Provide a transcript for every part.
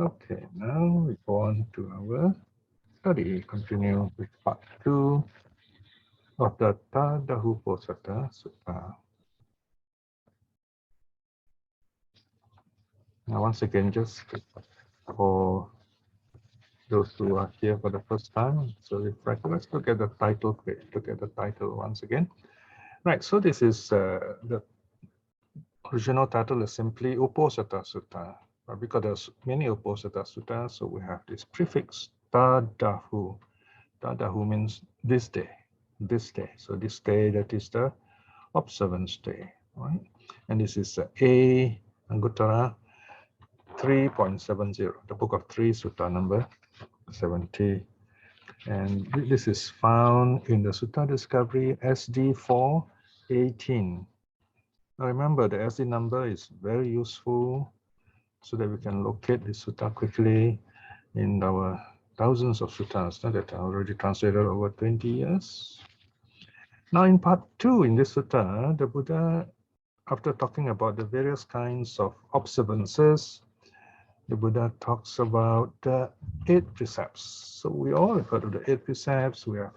Okay, now we go on to our study. Continue with part 2 of the Uposatha Sutta. Now, once again, just for those who are here for the first time, so let's look at the title. Look at the title once again. Right. So this is the original title is simply Uposatha Sutta. Because there's many Uposatha Sutta, so we have this prefix Tadahu. Tadahu means this day, this day. So this day, that is the observance day, right? And this is A Anguttara 3.70, the book of 3, Sutta number 70. And this is found in the Sutta Discovery SD 418. Now remember, the SD number is very useful so that we can locate the sutta quickly in our thousands of suttas that are already translated over 20 years. Now in part 2 in this sutta, the Buddha, after talking about the various kinds of observances, the Buddha talks about the 8 precepts. So we all have heard of the 8 precepts. We have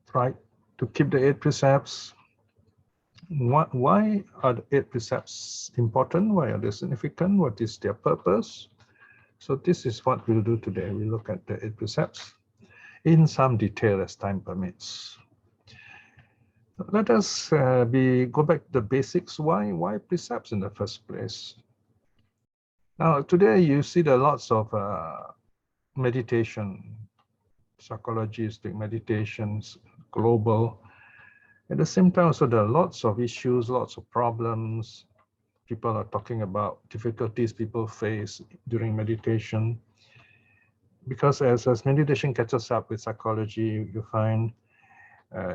tried to keep the 8 precepts. Why are the 8 precepts important? Why are they significant? What is their purpose? So this is what we'll do today. We'll look at the 8 precepts in some detail as time permits. Let us go back to the basics. Why precepts in the first place? Now, today you see there are lots of meditation, psychologistic meditations, global. At the same time, also there are lots of issues, lots of problems. People are talking about difficulties people face during meditation. Because as meditation catches up with psychology, you find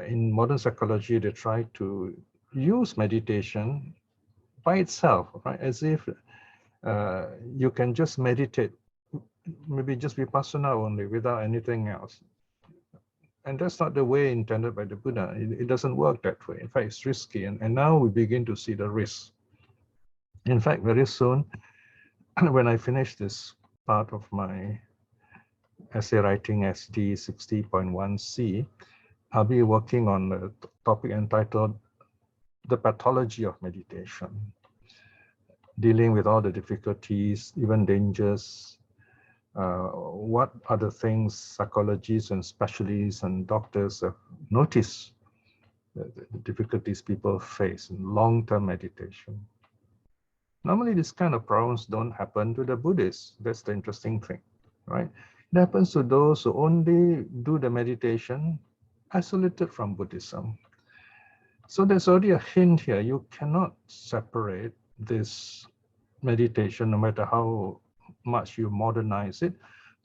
in modern psychology, they try to use meditation by itself, right? As if you can just meditate, maybe just vipassana only without anything else. And that's not the way intended by the Buddha. It doesn't work that way. In fact, it's risky. And now we begin to see the risks. In fact, very soon, when I finish this part of my essay writing SD 60.1c, I'll be working on a topic entitled The Pathology of Meditation, dealing with all the difficulties, even dangers. What are the things psychologists and specialists and doctors have noticed, the difficulties people face in long-term meditation? Normally, this kind of problems don't happen to the Buddhists. That's the interesting thing, right? It happens to those who only do the meditation isolated from Buddhism. So there's already a hint here. You cannot separate this meditation, no matter how much you modernize it,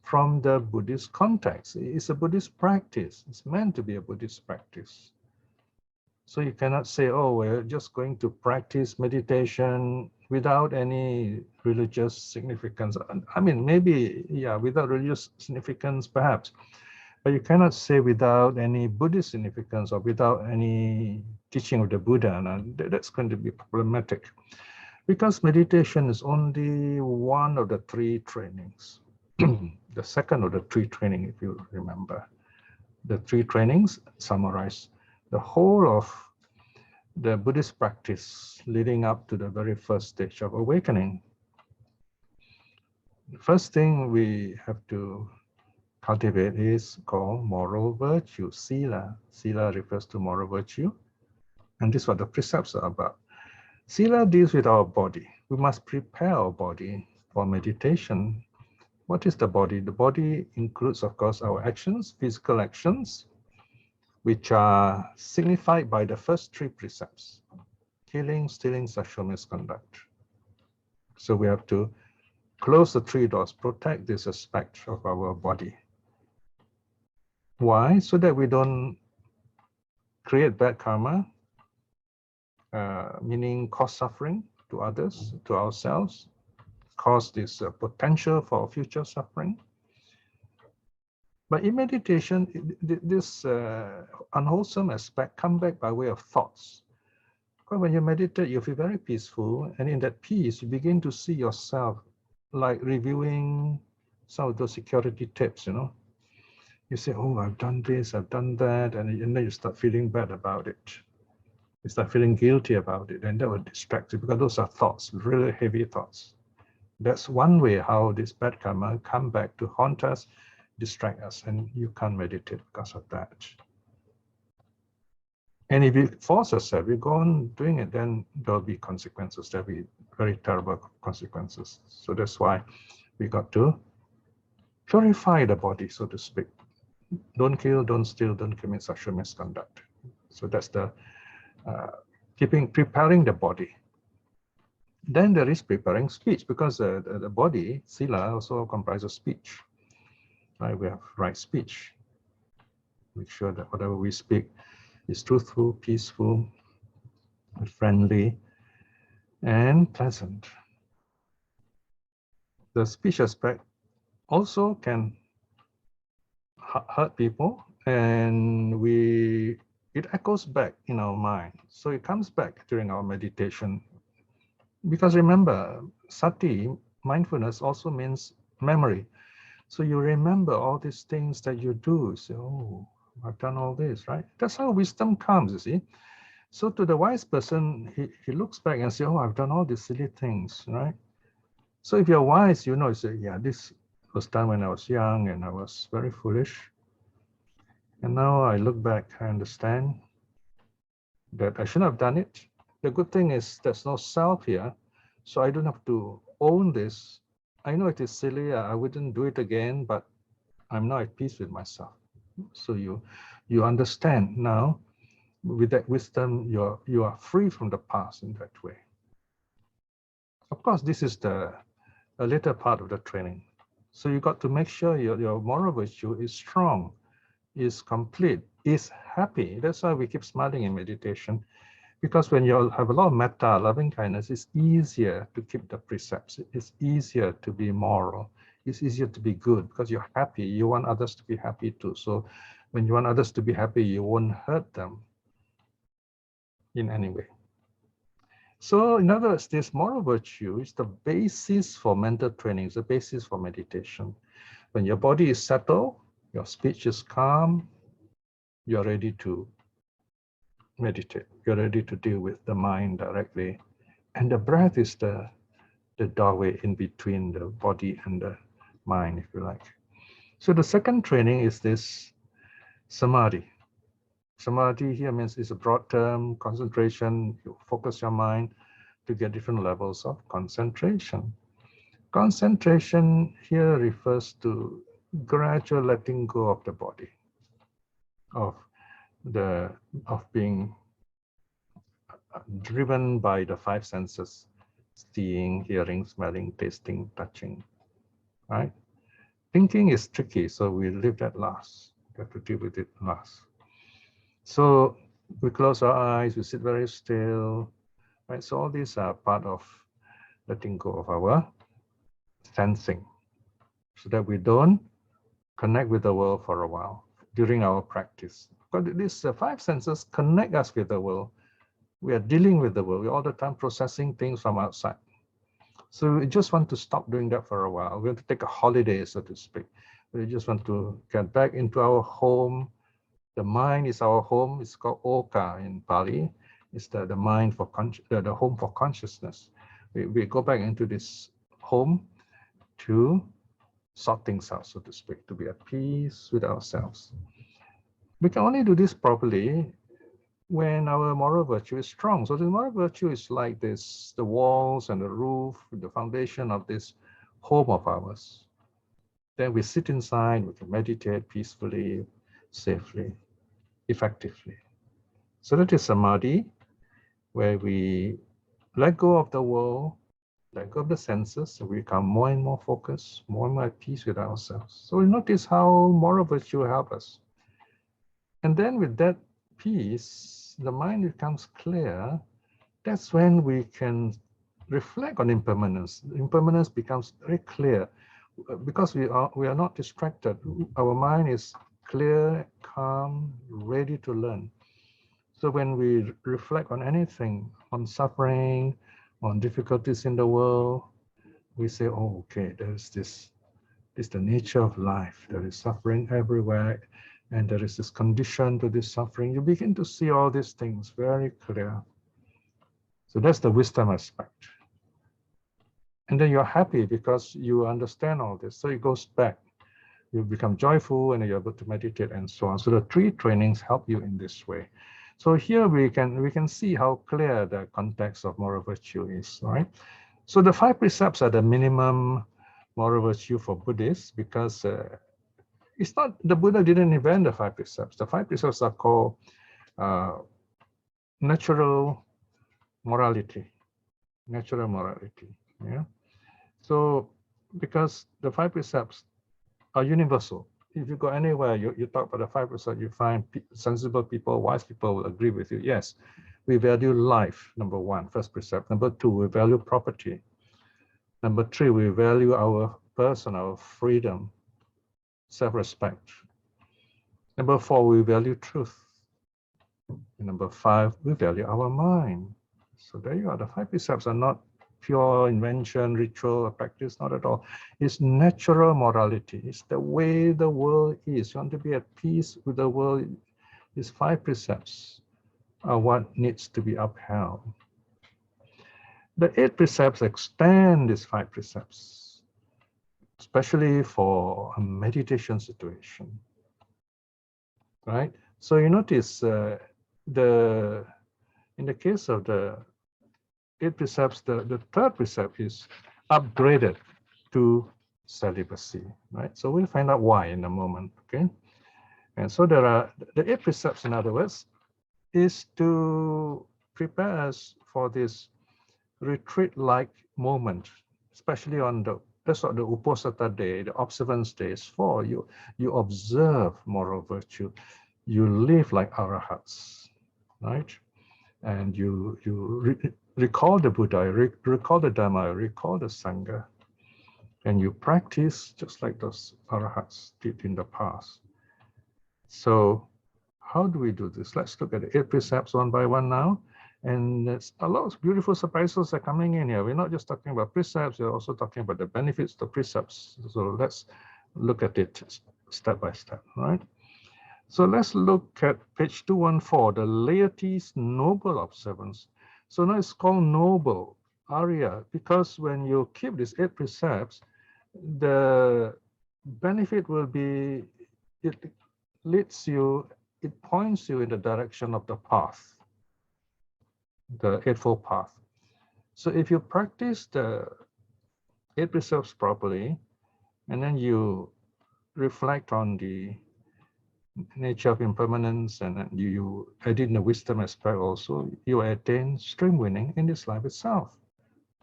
from the Buddhist context. It's a Buddhist practice. It's meant to be a Buddhist practice. So you cannot say, oh, we're just going to practice meditation without any religious significance. I mean, maybe, yeah, without religious significance, perhaps. But you cannot say without any Buddhist significance or without any teaching of the Buddha. And that's going to be problematic. Because meditation is only one of the 3 trainings. The second of the 3 training, if you remember. The 3 trainings summarize the whole of the Buddhist practice leading up to the very first stage of awakening. The first thing we have to cultivate is called moral virtue, sila. Sila refers to moral virtue. And this is what the precepts are about. Sila deals with our body. We must prepare our body for meditation. What is the body? The body includes, of course, our actions, physical actions, which are signified by the first 3 precepts: killing, stealing, sexual misconduct. So we have to close the 3 doors, protect this aspect of our body. Why? So that we don't create bad karma, meaning cause suffering to others, to ourselves, cause this potential for future suffering. But in meditation, this unwholesome aspect comes back by way of thoughts. Because when you meditate, you feel very peaceful, and in that peace, you begin to see yourself like reviewing some of those security tips, you know. You say, oh, I've done this, I've done that, and then you start feeling bad about it. You start feeling guilty about it, and that will distract you because those are thoughts, really heavy thoughts. That's one way how this bad karma come back to haunt us, distract us, and you can't meditate because of that. And if you force yourself, you go on doing it, then there'll be consequences. There'll be very terrible consequences. So that's why we got to purify the body, so to speak. Don't kill, don't steal, don't commit sexual misconduct. So that's the preparing the body. Then there is preparing speech, because the body, sila, also comprises speech. Right? We have right speech. Make sure that whatever we speak is truthful, peaceful, friendly, and pleasant. The speech aspect also can hurt people, and it echoes back in our mind. So it comes back during our meditation. Because remember, sati, mindfulness, also means memory. So you remember all these things that you do. So, oh, I've done all this, right? That's how wisdom comes, you see. So to the wise person, he looks back and says, oh, I've done all these silly things, right? So if you're wise, you know, you say, yeah, this was done when I was young and I was very foolish. And now I look back, I understand that I shouldn't have done it. The good thing is there's no self here, so I don't have to own this. I know it is silly, I wouldn't do it again, but I'm now at peace with myself. So you understand now, with that wisdom, you are free from the past in that way. Of course, this is a later part of the training. So you got to make sure your moral virtue is strong, is complete, is happy. That's why we keep smiling in meditation. Because when you have a lot of metta, loving kindness, it's easier to keep the precepts. It's easier to be moral. It's easier to be good because you're happy. You want others to be happy too. So when you want others to be happy, you won't hurt them in any way. So in other words, this moral virtue is the basis for mental training. It's the basis for meditation. When your body is settled, your speech is calm, you're ready to meditate. You're ready to deal with the mind directly. And the breath is the doorway in between the body and the mind, if you like. So the second training is this samadhi. Samadhi here means it's a broad term, concentration. You focus your mind to get different levels of concentration. Concentration here refers to gradual letting go of the body, of being driven by the five senses: seeing, hearing, smelling, tasting, touching, right? Thinking is tricky, so we leave that last. We have to deal with it last. So we close our eyes, we sit very still, right? So all these are part of letting go of our sensing, so that we don't connect with the world for a while during our practice. But these five senses connect us with the world. We are dealing with the world. We're all the time processing things from outside. So we just want to stop doing that for a while. We want to take a holiday, so to speak. We just want to get back into our home. The mind is our home. It's called Oka in Pali. It's the mind for the home for consciousness. We go back into this home to sort things out, so to speak, to be at peace with ourselves. We can only do this properly when our moral virtue is strong. So the moral virtue is like this, the walls and the roof, the foundation of this home of ours. Then we sit inside, we can meditate peacefully, safely, effectively. So that is samadhi, where we let go of the world, let go of the senses, so we become more and more focused, more and more at peace with ourselves. So we notice how moral virtue helps us. And then with that peace, the mind becomes clear. That's when we can reflect on impermanence. Impermanence becomes very clear because we are not distracted. Our mind is clear, calm, ready to learn. So when we reflect on anything, on suffering, on difficulties in the world, we say, oh, okay, there's this is the nature of life. There is suffering everywhere, and there is this condition to this suffering. You begin to see all these things very clear. So that's the wisdom aspect. And then you're happy because you understand all this. So it goes back. You become joyful and you're able to meditate and so on. So the three trainings help you in this way. So here we can see how clear the context of moral virtue is, right? So the 5 precepts are the minimum moral virtue for Buddhists, because it's not, the Buddha didn't invent the 5 precepts. The 5 precepts are called natural morality, yeah. So because the 5 precepts are universal. If you go anywhere, you talk about the 5 precepts, you find sensible people, wise people will agree with you. Yes, we value life, number 1, first precept. Number 2, we value property. Number 3, we value our person, our freedom, self-respect. Number 4, we value truth. And number 5, we value our mind. So there you are. The 5 precepts are not pure invention, ritual, or practice, not at all. It's natural morality. It's the way the world is. You want to be at peace with the world. These 5 precepts are what needs to be upheld. The 8 precepts extend these 5 precepts, especially for a meditation situation, right? So you notice in the case of the 8 precepts, the 3rd precept is upgraded to celibacy, right? So we'll find out why in a moment, okay? And so there are the 8 precepts, in other words, is to prepare us for this retreat-like moment, especially on that's what the Uposatha day, the observance day is for. You observe moral virtue, you live like arhats, right? And you recall the Buddha, recall the Dhamma, recall the Sangha, and you practice just like those arhats did in the past. So how do we do this? Let's look at the 8 precepts one by one now. And there's a lot of beautiful surprises are coming in here. We're not just talking about precepts, we're also talking about the benefits of precepts. So let's look at it step by step, right? So let's look at page 214, the laity's noble observance. So now it's called noble, Arya, because when you keep these 8 precepts, the benefit will be, it leads you, it points you in the direction of the path, the Eightfold Path. So if you practice the 8 precepts properly, and then you reflect on the nature of impermanence, and then you add in the wisdom aspect also, you attain stream winning in this life itself,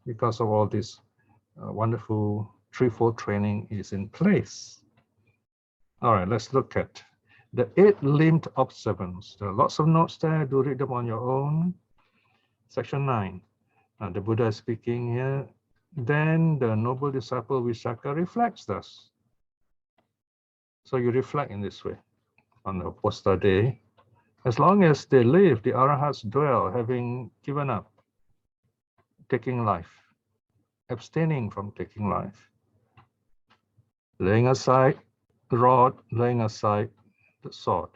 because of all this wonderful threefold training is in place. All right, let's look at the 8-limbed observance. There are lots of notes there. Do read them on your own. Section 9. The Buddha is speaking here. Then the noble disciple Visākhā reflects thus. So you reflect in this way on the Uposatha day. As long as they live, the arhats dwell, having given up taking life, abstaining from taking life, laying aside the rod, laying aside the sword,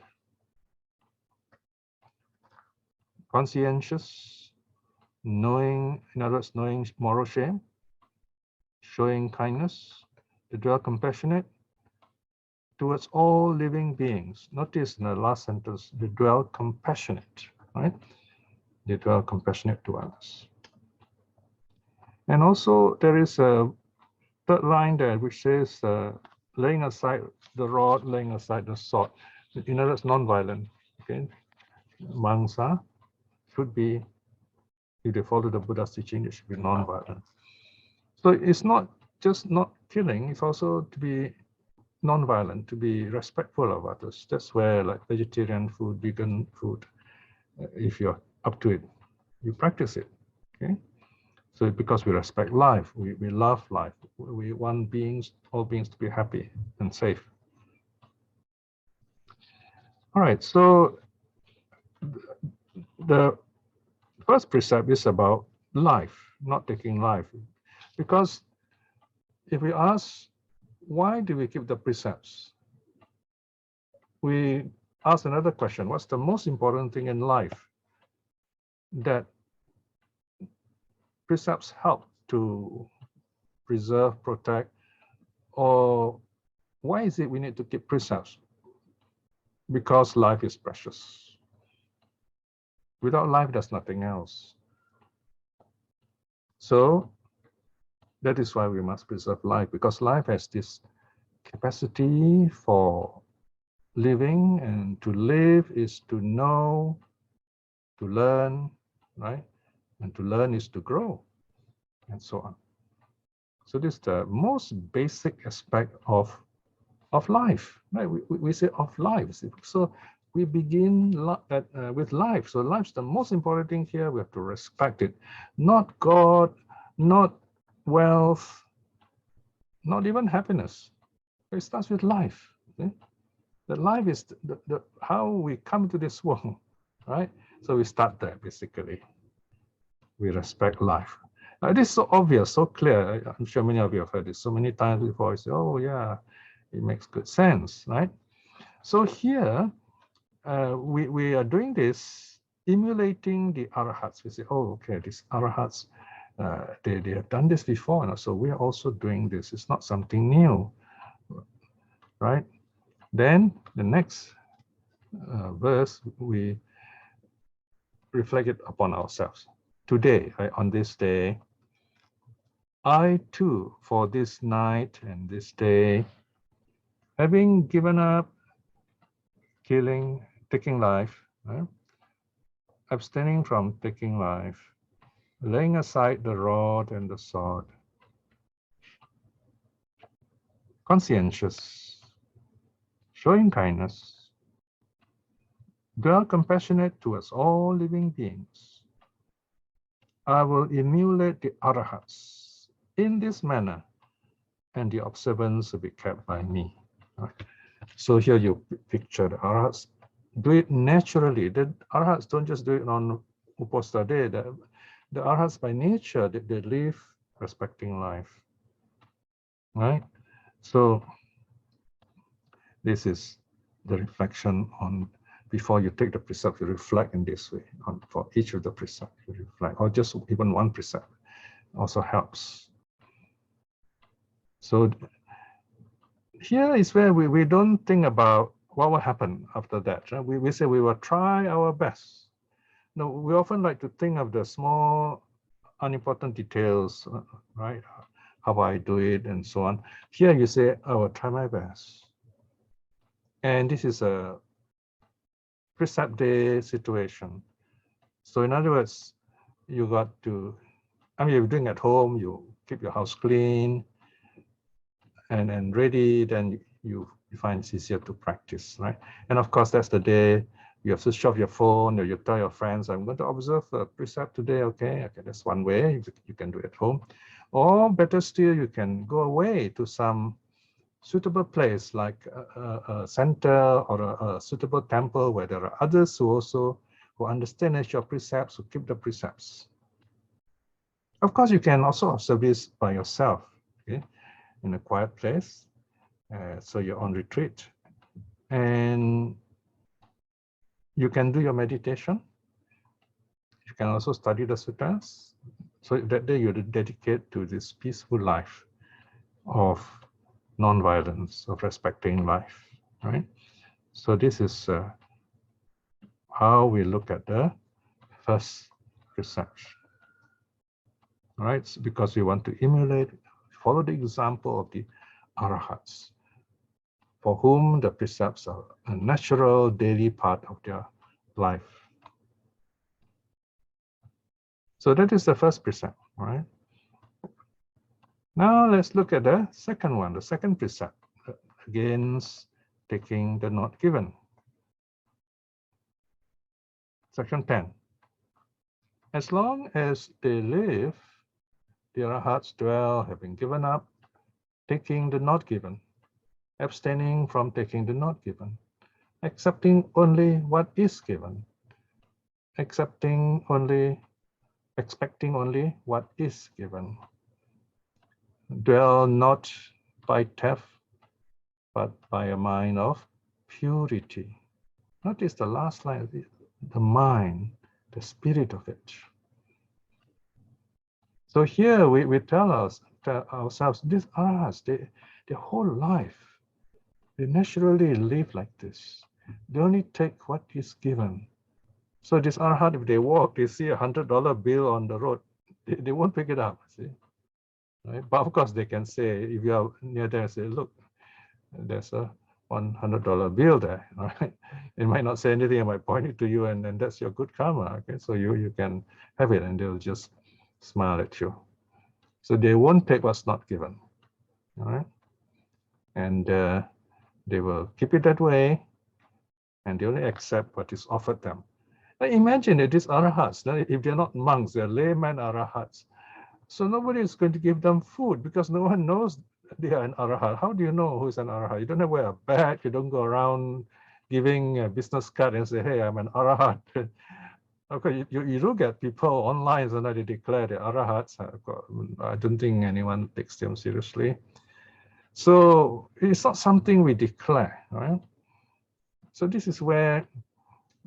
conscientious, knowing, in other words, knowing moral shame, showing kindness, to dwell compassionate towards all living beings. Notice in the last sentence, they dwell compassionate, right? They dwell compassionate to others. And also there is a 3rd line there which says, laying aside the rod, laying aside the sword. In other words, non-violent, okay? Mangsa should be, if they follow the Buddha's teaching, it should be non-violent. So it's not just not killing, it's also to be non-violent, to be respectful of others. That's where, like vegetarian food, vegan food, if you're up to it, you practice it, okay? So because we respect life, we love life, we want beings, all beings to be happy and safe. All right, so the first precept is about life, not taking life, because if we ask, why do we keep the precepts? We ask another question, what's the most important thing in life that precepts help to preserve, protect, or why is it we need to keep precepts? Because life is precious. Without life, there's nothing else. So that is why we must preserve life, because life has this capacity for living, and to live is to know, to learn, right? And to learn is to grow, and so on. So this is the most basic aspect of life, right? We say of life. So we begin with life. So life's the most important thing here. We have to respect it. Not God, not wealth, not even happiness. It starts with life. Okay? The life is the how we come to this world, right? So we start there, basically. We respect life. It is so obvious, so clear. I'm sure many of you have heard this so many times before. You say, oh yeah, it makes good sense, right? So here, we are doing this, emulating the arhats. We say, oh, okay, these arhats, they have done this before, so we are also doing this. It's not something new, right? Then the next verse, we reflect it upon ourselves. Today, right, on this day, I too, for this night and this day, having given up killing, taking life, right? Abstaining from taking life, laying aside the rod and the sword, conscientious, showing kindness, dwell compassionate towards all living beings. I will emulate the arhats in this manner, and the observance will be kept by me. Right? So here you picture the arhats do it naturally. The arhats don't just do it on Uposatha Day. The arhats by nature, they live respecting life. Right? So this is the reflection on, before you take the precept, you reflect in this way on for each of the precepts. You reflect, or just even one precept also helps. So here is where we don't think about what will happen after that. Right? We say we will try our best. No, we often like to think of the small, unimportant details, right? How I do it and so on. Here you say, I will try my best. And this is a precept day situation. So in other words, you got to, I mean, you're doing at home, you keep your house clean and ready, then you find it's easier to practice, right? And of course, that's the day you have to switch off your phone, or you tell your friends, I'm going to observe a precept today, okay, that's one way you can do it at home. Or better still, you can go away to some suitable place like a center or a suitable temple where there are others who understand your precepts, who keep the precepts. Of course, you can also observe this by yourself, okay, in a quiet place. So you're on retreat, and you can do your meditation. You can also study the suttas. So that day you dedicate to this peaceful life of non-violence, of respecting life, right? So this is how we look at the first precept, right? So because we want to emulate, follow the example of the arhats, for whom the precepts are a natural daily part of their life. So that is the first precept, right? Now let's look at the second one, the second precept, against taking the not given. Section 10. As long as they live, the arhats dwell, having given up, taking the not given, abstaining from taking the not given, accepting only what is given, expecting only what is given. dwell not by theft, but by a mind of purity. Notice the last line, the mind, the spirit of it. So here we tell ourselves, these arhats, their whole life, they naturally live like this. They only take what is given. So this arhat, if they walk, they see $100 bill on the road, they won't pick it up, see? Right? But of course they can say, if you are near there, say, look, there's a $100 bill there, all right? It might not say anything, it might point it to you, and then that's your good karma, okay? So you can have it, and they'll just smile at you. So they won't take what's not given, all right? And they will keep it that way, and they only accept what is offered them. Now imagine that these arhats, if they're not monks, they're layman arhats. So nobody is going to give them food because no one knows they are an arhat. How do you know who's an arhat? You don't have to wear a badge. You don't go around giving a business card and say, hey, I'm an arhat. Okay, you do get people online, so now they declare the arhats. I don't think anyone takes them seriously. So it's not something we declare, right? So this is where,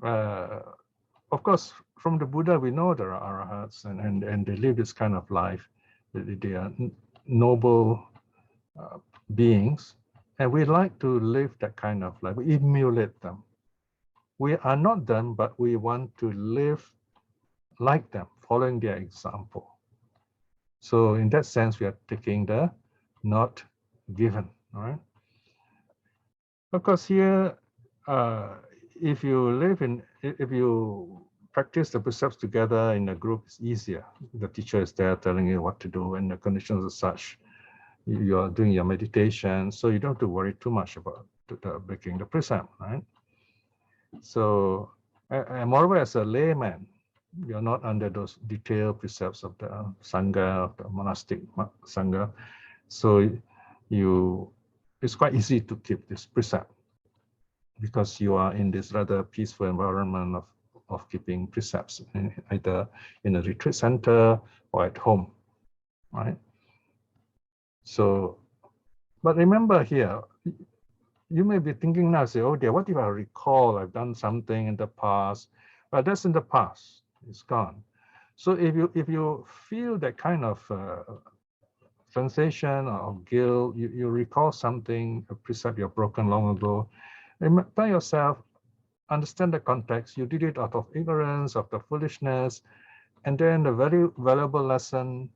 of course, from the Buddha, we know there are arhats, and they live this kind of life. They are noble beings, and we like to live that kind of life. We emulate them. We are not them, but we want to live like them, following their example. So in that sense, we are taking the not given, all right? Of course, here, if you practice the precepts together in a group, it's easier. The teacher is there telling you what to do, and the conditions are such. You are doing your meditation, so you don't have to worry too much about breaking the precept, right? So, and moreover, as a layman, you're not under those detailed precepts of the Sangha, of the monastic Sangha. So it's quite easy to keep this precept because you are in this rather peaceful environment of keeping precepts, either in a retreat center or at home, right? So, but remember here, you may be thinking now, say, oh dear, what if I recall I've done something in the past? But that's in the past, it's gone. So if you feel that kind of sensation or guilt, you recall something, a precept you've broken long ago, tell yourself, understand the context, you did it out of ignorance, of the foolishness, and then the very valuable lesson,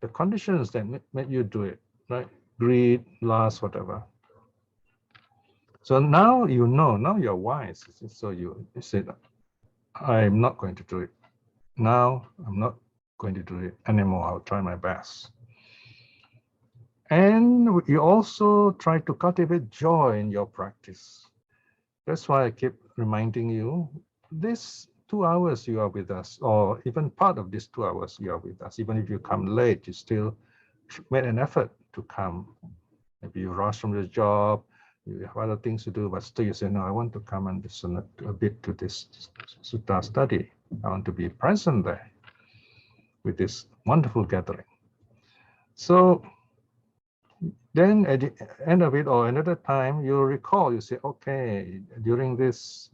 the conditions that made you do it, right? Greed, lust, whatever. So now you know, now you're wise. So you say, I'm not going to do it. Now I'm not going to do it anymore. I'll try my best. And you also try to cultivate joy in your practice. That's why I keep reminding you, this 2 hours you are with us, or even part of this 2 hours you are with us. Even if you come late, you still made an effort to come. Maybe you rush from the job, you have other things to do, but still you say, no, I want to come and listen a bit to this sutta study. I want to be present there with this wonderful gathering. So then at the end of it, or another time, you recall, you say, okay, during this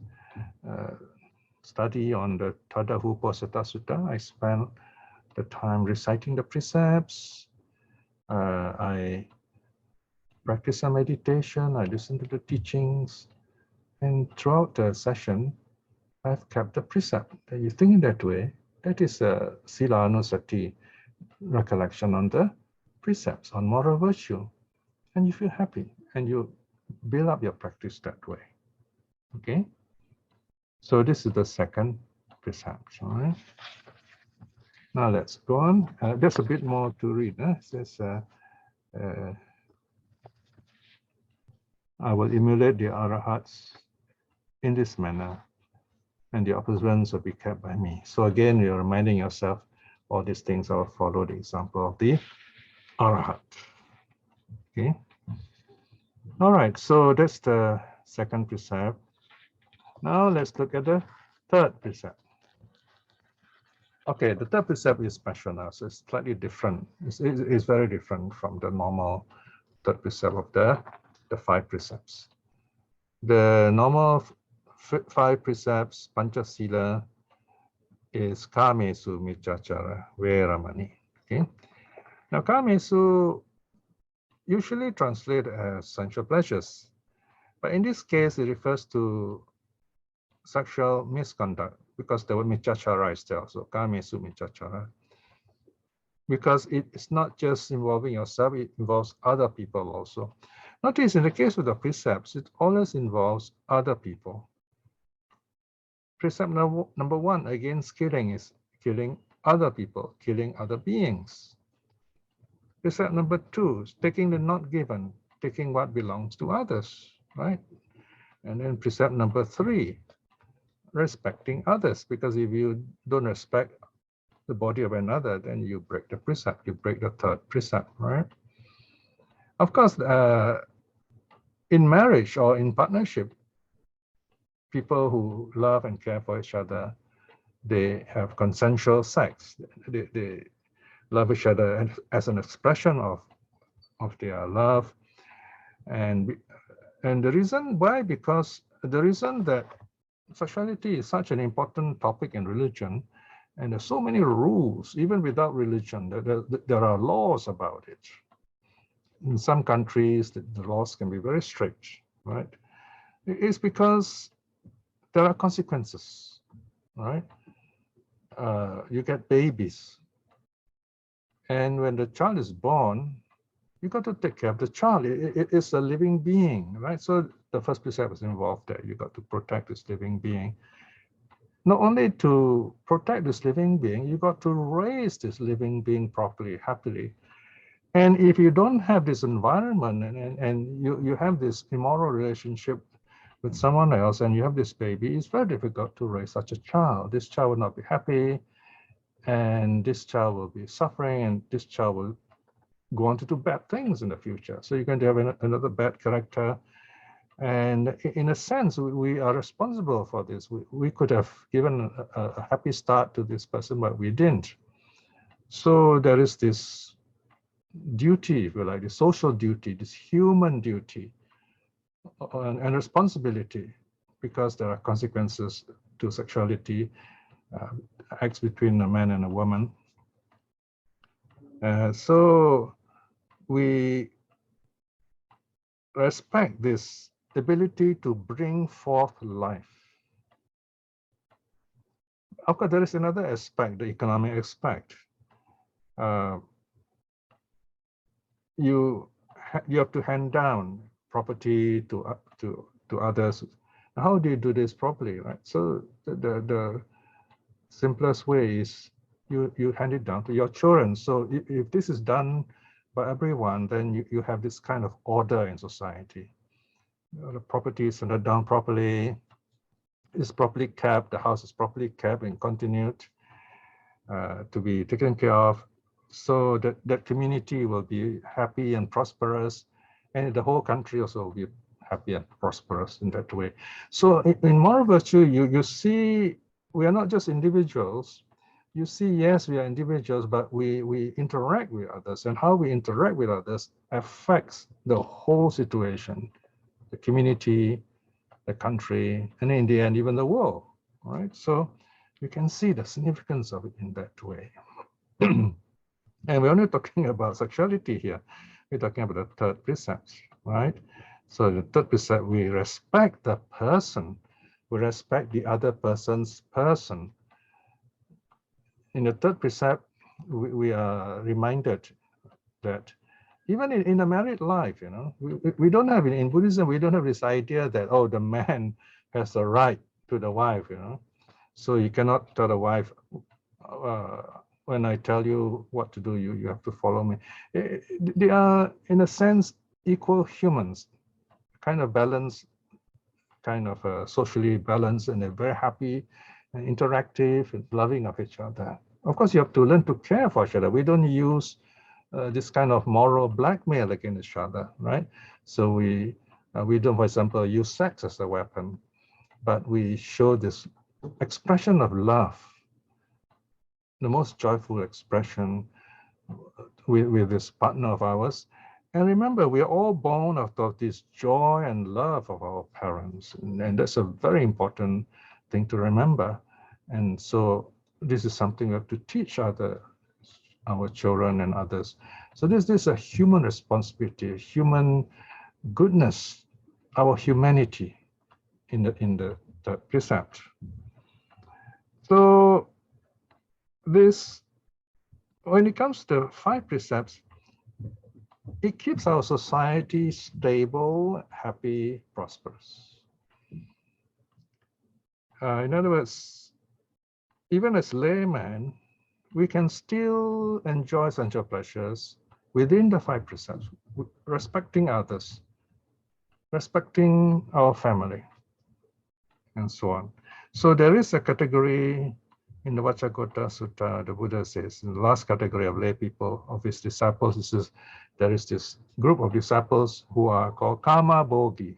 study on the Uposatha Sutta, I spent the time reciting the precepts. I practice some meditation, I listen to the teachings, and throughout the session, I've kept the precept. That you think in that way, that is a sila anusati, recollection on the precepts, on moral virtue, and you feel happy, and you build up your practice that way, okay? So this is the second precept, all right? Now let's go on. There's a bit more to read. It says, I will emulate the arhats in this manner, and the observance will be kept by me. So again, you're reminding yourself, all these things, I'll follow the example of the arhat. Okay. All right, so that's the second precept. Now let's look at the third precept. Okay, the third precept is special now, so it's slightly different. It's very different from the normal third precept of the 5 precepts. The normal 5 precepts, Panchasila, is Kamesu Michachara Veramani. Okay. Now, Kamesu usually translated as sensual pleasures, but in this case, it refers to sexual misconduct because the word Michachara is there, so Kamesu Michachara. Because it's not just involving yourself, it involves other people also. Notice in the case of the precepts, it always involves other people. Precept number 1 against killing is killing other people, killing other beings. Precept number 2 is taking the not given, taking what belongs to others, right? And then precept number 3, respecting others, because if you don't respect the body of another, then you break the precept, you break the third precept, right? Of course, in marriage or in partnership, people who love and care for each other, they have consensual sex. They love each other as an expression of their love. And the reason why, because the reason that sexuality is such an important topic in religion, and there's so many rules, even without religion, there are laws about it. In some countries, the laws can be very strict, right? It's because there are consequences, right? You get babies. And when the child is born, you got to take care of the child. It is a living being, right? So the first precept is involved there. You got to protect this living being. Not only to protect this living being, you got to raise this living being properly, happily. And if you don't have this environment and you have this immoral relationship with someone else and you have this baby, it's very difficult to raise such a child. This child will not be happy, and this child will be suffering, and this child will go on to do bad things in the future. So you're going to have another bad character. And in a sense, we are responsible for this. We could have given a happy start to this person, but we didn't. So there is this duty, if you like, the social duty, this human duty and responsibility, because there are consequences to sexuality, acts between a man and a woman. So we respect this ability to bring forth life. Of course, there is another aspect, the economic aspect. You have to hand down property to others. How do you do this properly, right? So the simplest way is you hand it down to your children. So if this is done by everyone, then you have this kind of order in society. The property is handed down properly, is properly kept, the house is properly kept and continued to be taken care of, so that community will be happy and prosperous, and the whole country also will be happy and prosperous in that way. So in moral virtue, you see, we are not just individuals. You see, yes, we are individuals, but we interact with others, and how we interact with others affects the whole situation, the community, the country, and in the end, even the world, right? So you can see the significance of it in that way. And we're only talking about sexuality here. We're talking about the third precept, right? So the third precept, we respect the person, we respect the other person's person. In the third precept, we are reminded that even in a married life, you know, we don't have, in Buddhism, we don't have this idea that, oh, the man has a right to the wife, you know. So you cannot tell the wife, when I tell you what to do, you have to follow me. They are, in a sense, equal humans, kind of balanced, kind of socially balanced, and they're very happy and interactive and loving of each other. Of course, you have to learn to care for each other. We don't use this kind of moral blackmail against each other, right? So we don't, for example, use sex as a weapon, but we show this expression of love the most joyful expression with this partner of ours. And remember, we are all born out of this joy and love of our parents. And that's a very important thing to remember. And so this is something we have to teach our children and others. So this is a human responsibility, a human goodness, our humanity in the precept. So this, when it comes to 5 precepts, it keeps our society stable, happy, prosperous. In other words, even as laymen, we can still enjoy sensual pleasures within the 5 precepts, respecting others, respecting our family, and so on. So there is a category in the Visākhā Sutta, the Buddha says, in the last category of lay people, of his disciples, there is this group of disciples who are called Kama Bhogi,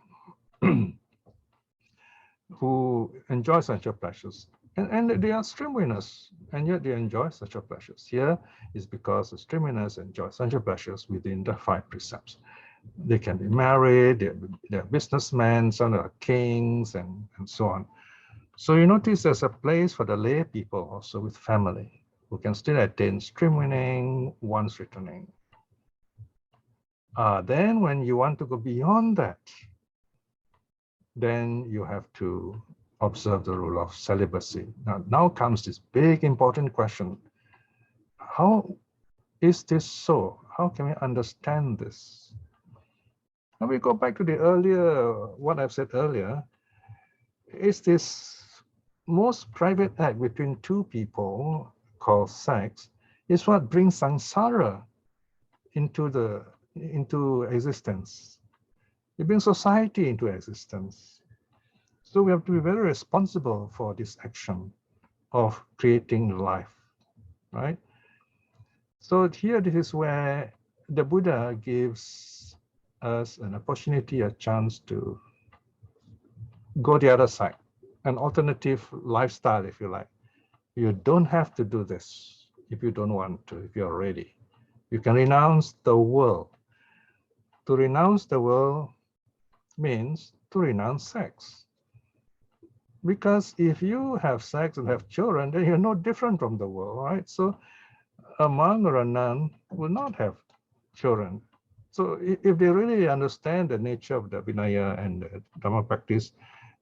who enjoy sensual pleasures. And they are stream winners, and yet they enjoy sensual pleasures. Here is because the stream winners enjoy sensual pleasures within the 5 precepts. They can be married, they're businessmen, some are kings, and so on. So you notice there's a place for the lay people also with family, who can still attain stream winning once returning. Then when you want to go beyond that, then you have to observe the rule of celibacy. Now comes this big important question. How is this so? How can we understand this? Now we go back to what I've said earlier. Is this most private act between 2 people called sex is what brings samsara into existence. It brings society into existence. So we have to be very responsible for this action of creating life, right? So here, this is where the Buddha gives us an opportunity, a chance to go the other side, an alternative lifestyle, if you like. You don't have to do this if you don't want to, if you're ready. You can renounce the world. To renounce the world means to renounce sex. Because if you have sex and have children, then you're no different from the world, right? So a monk or a nun will not have children. So if they really understand the nature of the Vinaya and the Dhamma practice,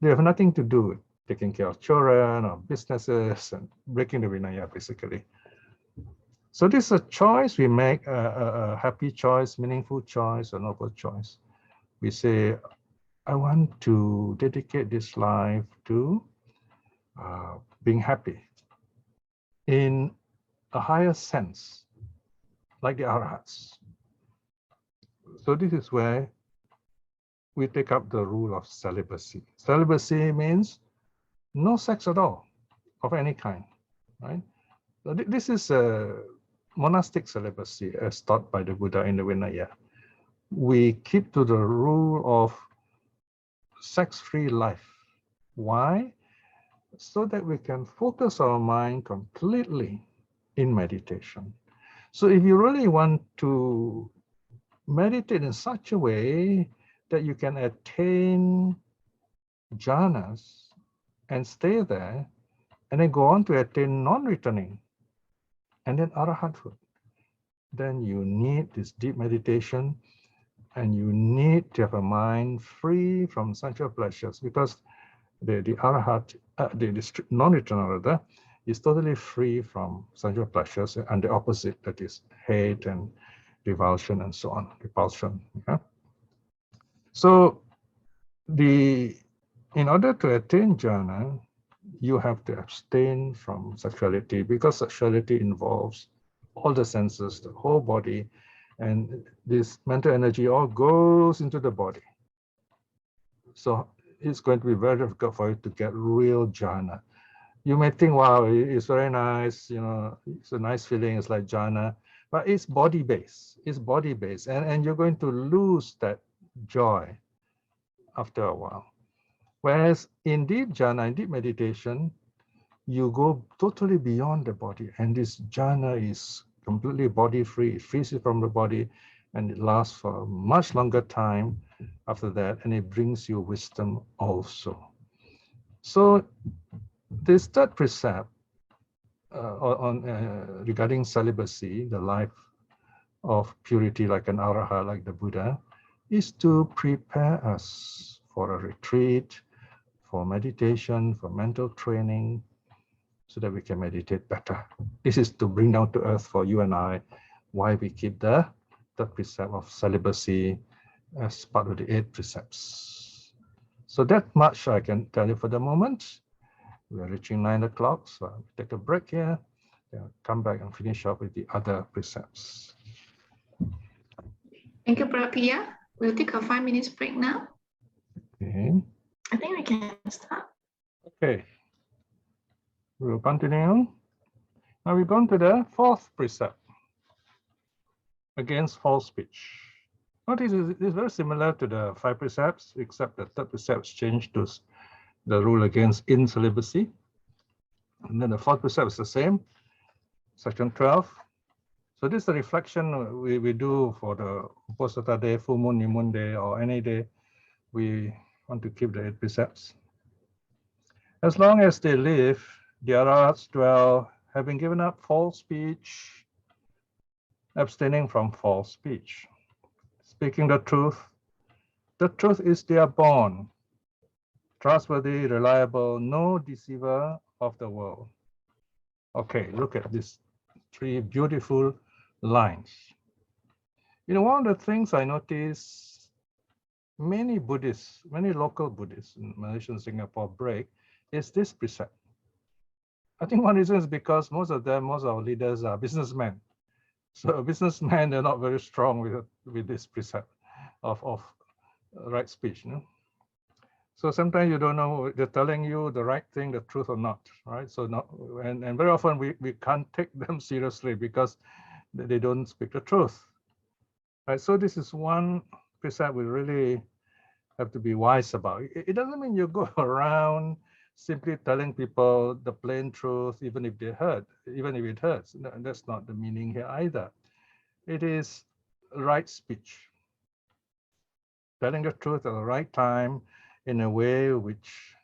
they have nothing to do with taking care of children or businesses and breaking the Vinaya, basically. So this is a choice we make, a happy choice, meaningful choice, a noble choice. We say, I want to dedicate this life to being happy in a higher sense, like the arhats. So this is where we take up the rule of celibacy. Celibacy means no sex at all of any kind, right? So this is a monastic celibacy as taught by the Buddha in the Vinaya. We keep to the rule of sex-free life. Why? So that we can focus our mind completely in meditation. So if you really want to meditate in such a way that you can attain jhanas and stay there, and then go on to attain non-returning, and then arahathood, then you need this deep meditation, and you need to have a mind free from sensual pleasures, because the arahat, the non-returner rather, is totally free from sensual pleasures, and the opposite, that is hate and revulsion and so on, repulsion. Yeah? So in order to attain jhana, you have to abstain from sexuality, because sexuality involves all the senses, the whole body, and this mental energy all goes into the body. So it's going to be very difficult for you to get real jhana. You may think, wow, it's very nice, it's a nice feeling, it's like jhana, but it's body-based. It's body-based, and you're going to lose that joy after a while. Whereas in deep jhana, in deep meditation, you go totally beyond the body, and this jhana is completely body-free. It frees you from the body, and it lasts for a much longer time after that, and it brings you wisdom also. So this third precept regarding celibacy, the life of purity like an arhat, like the Buddha, is to prepare us for a retreat, for meditation, for mental training, so that we can meditate better. This is to bring down to earth for you and I why we keep the precept of celibacy as part of the 8 precepts. So that much I can tell you for the moment. We are reaching 9 o'clock, so I'll take a break here. I'll come back and finish up with the other precepts. Thank you, Piya. We'll take a 5 minutes break now. Okay. I think we can start. Okay. We'll continue. Now we've gone to the 4th precept, against false speech. Notice it's very similar to the 5 precepts, except the 3rd precept changed to the rule against incelibacy. And then the 4th precept is the same, section 12. So this is the reflection we do for the Uposatha day, full moon, new moon day, or any day. We want to keep the 8 precepts. As long as they live, the arhats dwell, having given up false speech, abstaining from false speech, speaking the truth. The truth is their bond, trustworthy, reliable, no deceiver of the world. Okay, look at these 3 beautiful lines. You know, one of the things I notice, many Buddhists, many local Buddhists in Malaysia and Singapore break is this precept. I think one reason is because most of our leaders are businessmen. So businessmen, they're not very strong with this precept of right speech. You know? So sometimes you don't know they're telling you the right thing, the truth or not, right? So and very often we can't take them seriously because they don't speak the truth. Right? So this is one precept we really have to be wise about. It doesn't mean you go around simply telling people the plain truth, even if it hurts. No, that's not the meaning here either. It is right speech, telling the truth at the right time in a way which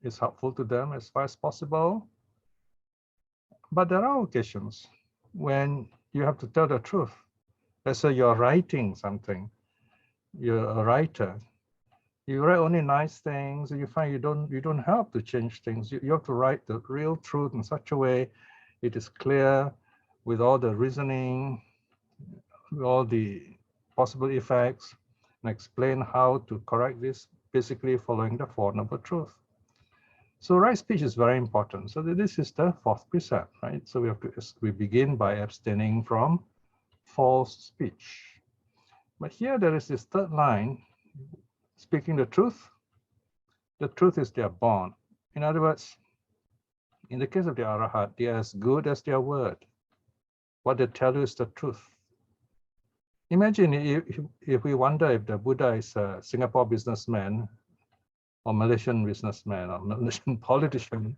is helpful to them as far as possible. But there are occasions when you have to tell the truth. Let's say you're writing something, you're a writer. You write only nice things, and you find you don't help to change things. You have to write the real truth in such a way it is clear, with all the reasoning, with all the possible effects, and explain how to correct this, basically following the 4 Noble Truths. So right speech is very important. So this is the 4th precept, right? So we begin by abstaining from false speech. But here there is this 3rd line, speaking the truth. The truth is their bond. In other words, in the case of the arhat, they are as good as their word. What they tell you is the truth. Imagine if we wonder if the Buddha is a Singapore businessman or Malaysian businessman or Malaysian politician,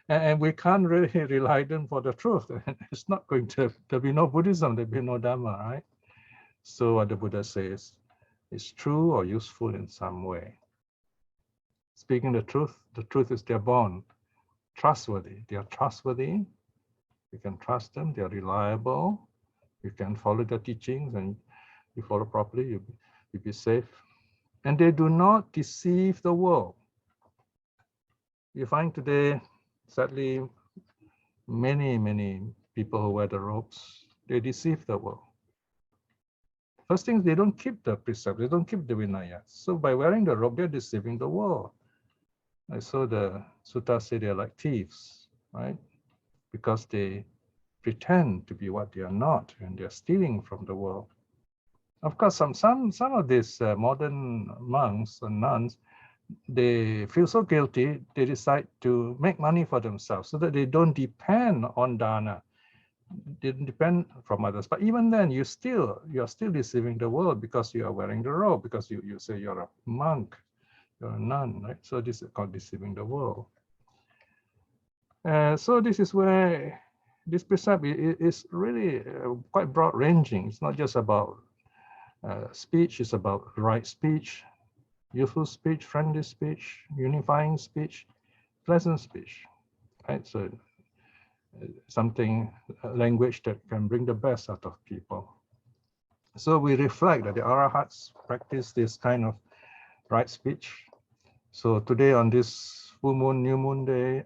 and we can't really rely on them for the truth. It's not going to, there'll be no Buddhism, there'll be no Dharma, right? So what the Buddha says is true or useful in some way. Speaking the truth is their bond. Trustworthy, they are trustworthy. You can trust them, they are reliable. You can follow their teachings, and you follow properly, you'll be safe. And they do not deceive the world. You find today, sadly, many people who wear the robes, they deceive the world. First thing, they don't keep the precepts, they don't keep the Vinaya. So by wearing the robe, they're deceiving the world. I saw the sutta say they're like thieves, right? Because they pretend to be what they are not, and they're stealing from the world. Of course, some of these modern monks and nuns, they feel so guilty, they decide to make money for themselves so that they don't depend on dana. They don't depend from others. But even then, you're still deceiving the world because you are wearing the robe, because you say you're a monk, you're a nun, right? So this is called deceiving the world. So this is where this precept is really quite broad ranging. It's not just about speech, it's about right speech, useful speech, friendly speech, unifying speech, pleasant speech, right? So something, language that can bring the best out of people. So we reflect that the arhats practice this kind of right speech. So today on this full moon, new moon day,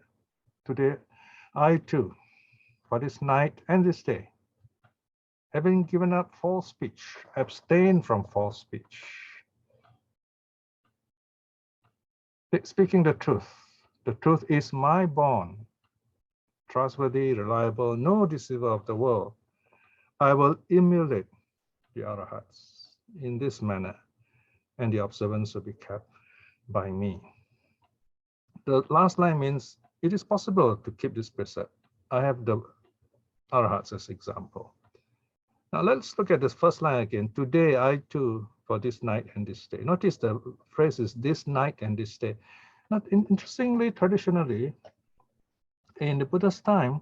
today, I too, for this night and this day, having given up false speech, abstain from false speech. Speaking the truth is my bond, trustworthy, reliable, no deceiver of the world. I will emulate the arhats in this manner, and the observance will be kept by me. The last line means it is possible to keep this precept. I have the arhats as example. Now let's look at this first line again. Today I too, for this night and this day. Notice the phrase is this night and this day. Not interestingly, traditionally, in the Buddha's time,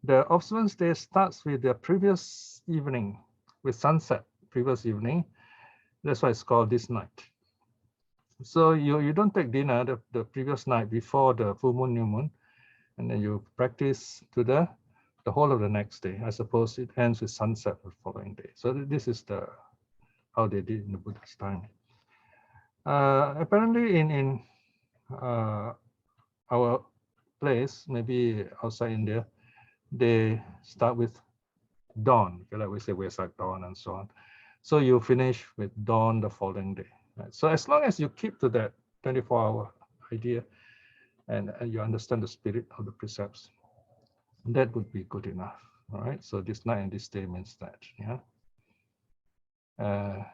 the observance day starts with the previous evening, with sunset, previous evening. That's why it's called this night. So you don't take dinner the previous night before the full moon, new moon, and then you practice to the whole of the next day. I suppose it ends with sunset the following day. So this is how they did in the Buddha's time. Apparently in our place, maybe outside India, they start with dawn, like we say Visākhā dawn and so on. So you finish with dawn the following day. Right? So as long as you keep to that 24-hour idea and you understand the spirit of the precepts, that would be good enough. All right. So this night and this day means that. Yeah.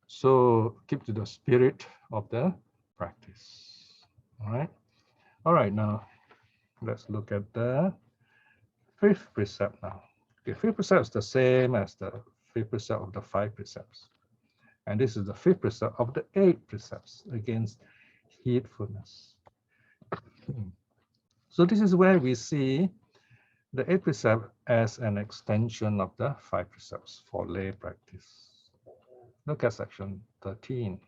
So keep to the spirit of the practice. All right. All right. Now let's look at the fifth precept now. Okay, fifth precept is the same as the fifth precept of the 5 precepts. And this is the fifth precept of the 8 precepts against heedfulness. So this is where we see the 8th precept as an extension of the 5 precepts for lay practice. Look at section 13.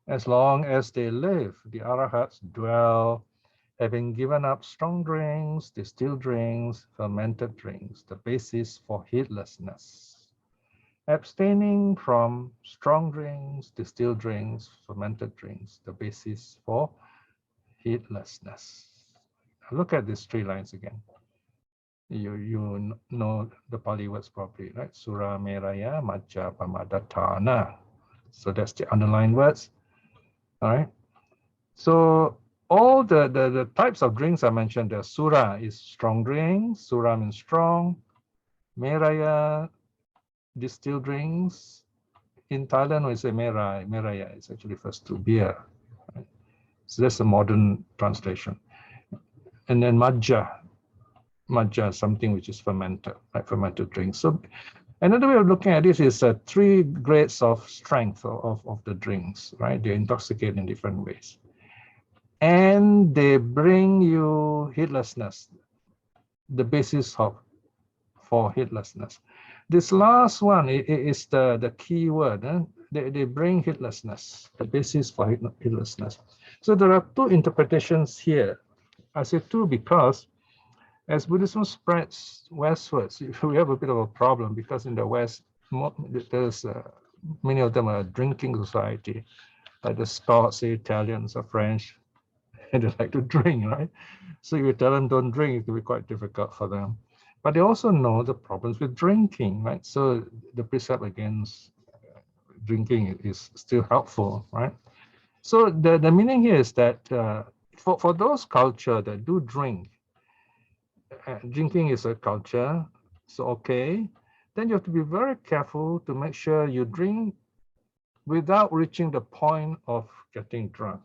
As long as they live, the arhats dwell, having given up strong drinks, distilled drinks, fermented drinks, the basis for heedlessness. Abstaining from strong drinks, distilled drinks, fermented drinks, the basis for heedlessness. Look at these 3 lines again. You know the Pali words properly, right? Sura meraya majja pamadatthana. So that's the underlined words. All right. So all the types of drinks I mentioned, the sura is strong drinks. Sura means strong. Meraya, distilled drinks. In Thailand, we say merai. Meraya is actually refers to beer. Right? So that's a modern translation. And then majja. Majja is something which is fermented, like fermented drinks. So another way of looking at this is 3 grades of strength of the drinks, right? They intoxicate in different ways. And they bring you heedlessness, the basis for heedlessness. This last one is the key word. They bring heedlessness, the basis for heedlessness. So there are 2 interpretations here. I say 2 because as Buddhism spreads westwards, we have a bit of a problem because in the West, there's many of them are a drinking society, like the Scots, the Italians, the French, and they like to drink, right? So if you tell them don't drink, it can be quite difficult for them. But they also know the problems with drinking, right? So the precept against drinking is still helpful, right? So the meaning here is that for those culture that do drink, drinking is a culture, so okay, then you have to be very careful to make sure you drink without reaching the point of getting drunk.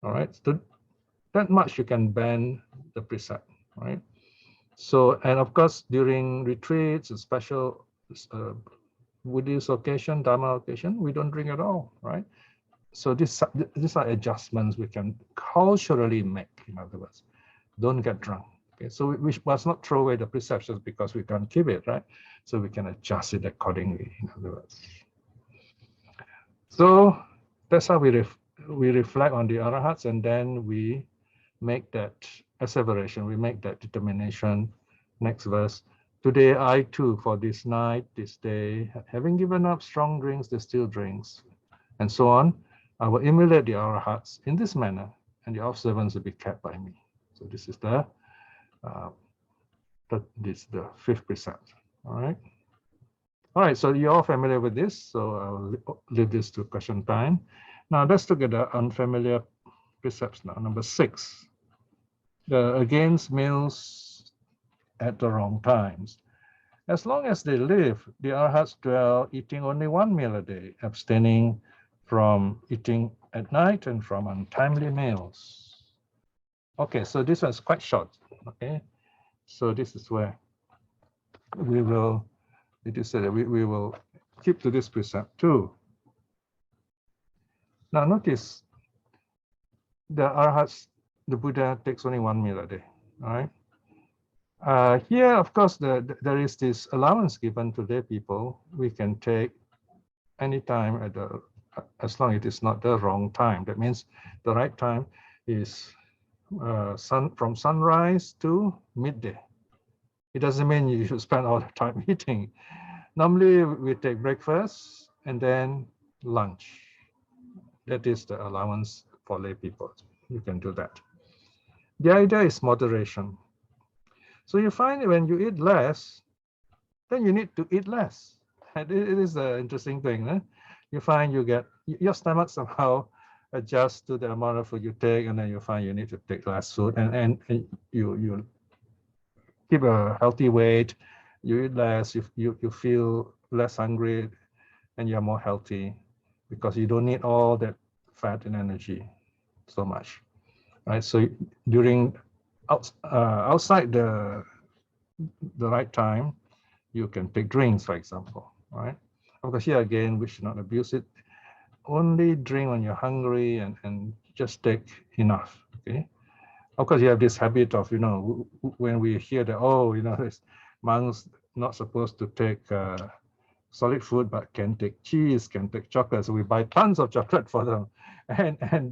All right, so that much you can ban the precept, right? So, and of course, during retreats, a special Buddhist occasion, Dharma occasion, we don't drink at all, right? So these are adjustments we can culturally make, in other words. Don't get drunk. Okay, so we must not throw away the precepts just because we can't keep it, right? So we can adjust it accordingly, in other words. So that's how we reflect on the arhats, and then we make that asseveration, we make that determination. Next verse. Today I too, for this night, this day, having given up strong drinks, distilled drinks, and so on, I will emulate the arhats in this manner, and the observance will be kept by me. So this is the fifth precept. All right. All right, so you're all familiar with this, so I'll leave this to question time. Now let's look at the unfamiliar precepts now. Number 6, against meals at the wrong times. As long as they live, the arhats dwell eating only 1 meal a day, abstaining from eating at night and from untimely meals. Okay, so this one's quite short. Okay, so this is where we will. It is said that we will keep to this precept too. Now notice the arhats, the Buddha takes only 1 meal a day. All right. Here, of course, there is this allowance given to lay people. We can take any time at as long as it is not the wrong time. That means the right time is from sunrise to midday. It doesn't mean you should spend all the time eating. Normally, we take breakfast and then lunch. That is the allowance for lay people. You can do that. The idea is moderation. So you find when you eat less, then you need to eat less. And it is an interesting thing. Eh? You find you get, your stomach somehow adjusts to the amount of food you take, and then you find you need to take less food, and you keep a healthy weight, you eat less, you feel less hungry, and you're more healthy because you don't need all that fat and energy so much, right? So during outside the right time, you can take drinks, for example, right? Of course, here again, we should not abuse it. Only drink when you're hungry, and just take enough, okay? Of course, you have this habit of, when we hear that, oh, monks not supposed to take solid food, but can take cheese, can take chocolate. So we buy tons of chocolate for them, and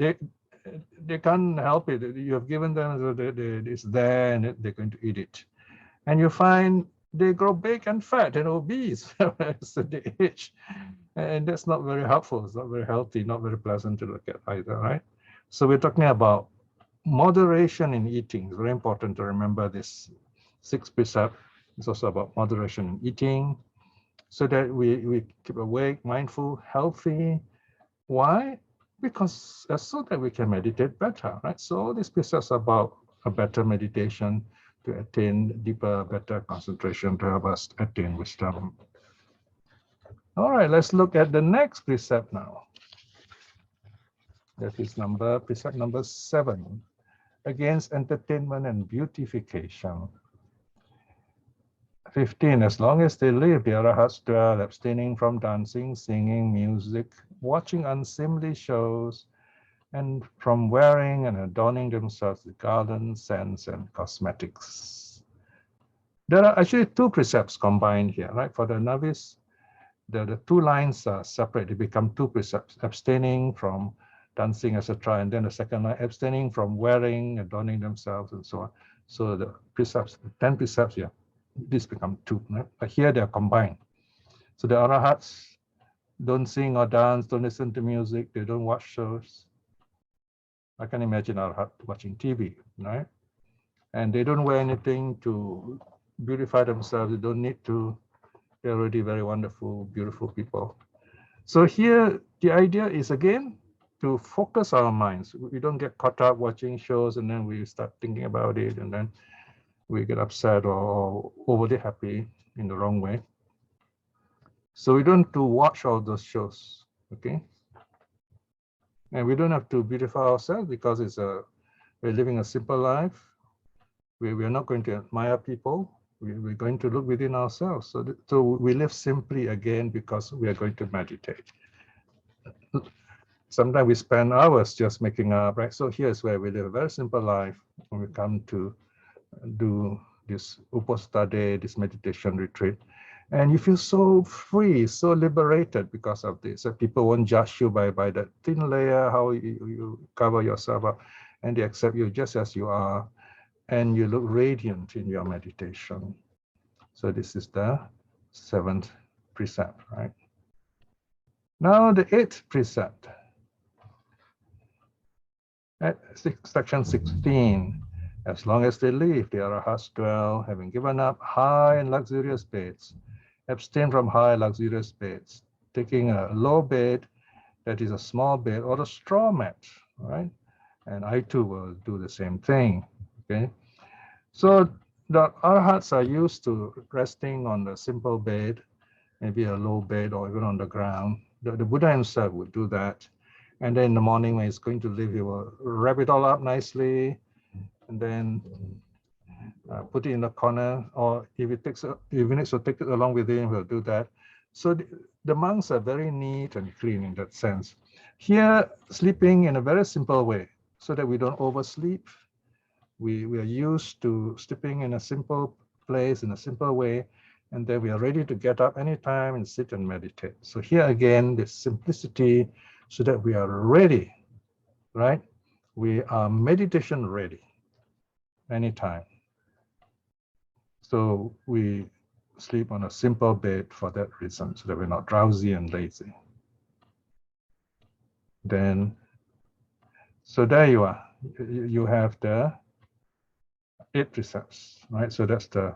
they can't help it. You have given them, so it's there, and they're going to eat it. And you find they grow big and fat and obese as they age. And that's not very helpful. It's not very healthy, not very pleasant to look at either, right? So we're talking about moderation in eating. It's very important to remember this 6th precept. It's also about moderation in eating, so that we keep awake, mindful, healthy. Why? Because so that we can meditate better, right? So all these precepts are about a better meditation, to attain deeper, better concentration, to help us attain wisdom. All right, let's look at the next precept now. That is precept number 7, against entertainment and beautification. 15, as long as they live, the arhats dwell abstaining from dancing, singing, music, watching unseemly shows, and from wearing and adorning themselves with garlands, scents, and cosmetics. There are actually 2 precepts combined here, right? For the novice, the 2 lines are separate. They become 2 precepts, abstaining from dancing, etc. And then the second line, abstaining from wearing, adorning themselves, and so on. So the precepts, 10 precepts here, these become 2, right? But here they are combined. So the arhats don't sing or dance, don't listen to music, they don't watch shows. I can imagine arhat watching TV, right? And they don't wear anything to beautify themselves. They don't need to. They're already very wonderful, beautiful people. So here, the idea is, again, to focus our minds. We don't get caught up watching shows, and then we start thinking about it, and then we get upset or overly happy in the wrong way. So we don't have to watch all those shows, okay? And we don't have to beautify ourselves because we're living a simple life. We're not going to admire people. We're going to look within ourselves. So we live simply again because we are going to meditate. Sometimes we spend hours just making up, right? So here's where we live a very simple life when we come to do this Uposatha day, this meditation retreat. And you feel so free, so liberated because of this. So people won't judge you by that thin layer, how you cover yourself up, and they accept you just as you are. And you look radiant in your meditation. So this is the 7th precept, right? Now the 8th precept. At section 16, as long as they live, the arhats dwell, having given up high and luxurious beds, abstain from high luxurious beds, taking a low bed that is a small bed or a straw mat, right? And I too will do the same thing, okay? So the arhats are used to resting on the simple bed, maybe a low bed or even on the ground. The Buddha himself would do that. And then in the morning when he's going to leave, he will wrap it all up nicely and then put it in the corner, or if he needs to take it along with him, he'll do that. So the monks are very neat and clean in that sense. Here, sleeping in a very simple way so that we don't oversleep. We are used to sleeping in a simple place, in a simple way, and then we are ready to get up anytime and sit and meditate. So here again, the simplicity so that we are ready, right? We are meditation ready anytime. So we sleep on a simple bed for that reason, so that we're not drowsy and lazy. Then, so there you are. You have the 8 precepts, right? So that's the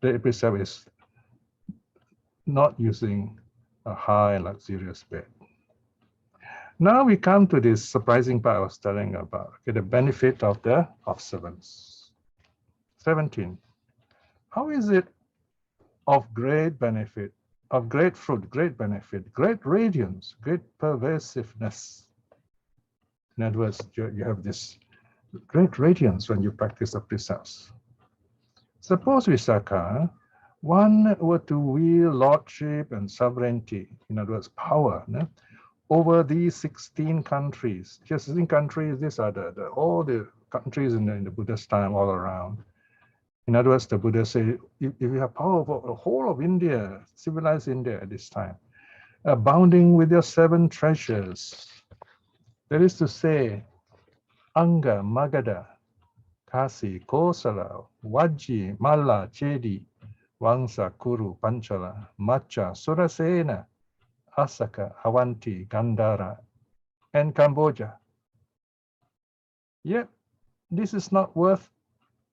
8th precept is not using a high and luxurious bed. Now we come to this surprising part I was telling about, okay, the benefit of the observance. 17. How is it of great benefit, of great fruit, great benefit, great radiance, great pervasiveness? In other words, you have this great radiance when you practice the precepts. Suppose, Visākhā, one were to wield lordship and sovereignty, in other words, power, no? Over these 16 countries. Just 16 countries, these are all the countries in the Buddha's time all around. In other words, the Buddha said, if you have power over the whole of India, civilized India at this time, abounding with your 7 treasures, that is to say, Anga, Magadha, Kasi, Kosala, Vajji, Malla, Chedi, Vangsa, Kuru, Panchala, Macha, Surasena, Asaka, Avanti, Gandhara, and Cambodia. Yet, this is not worth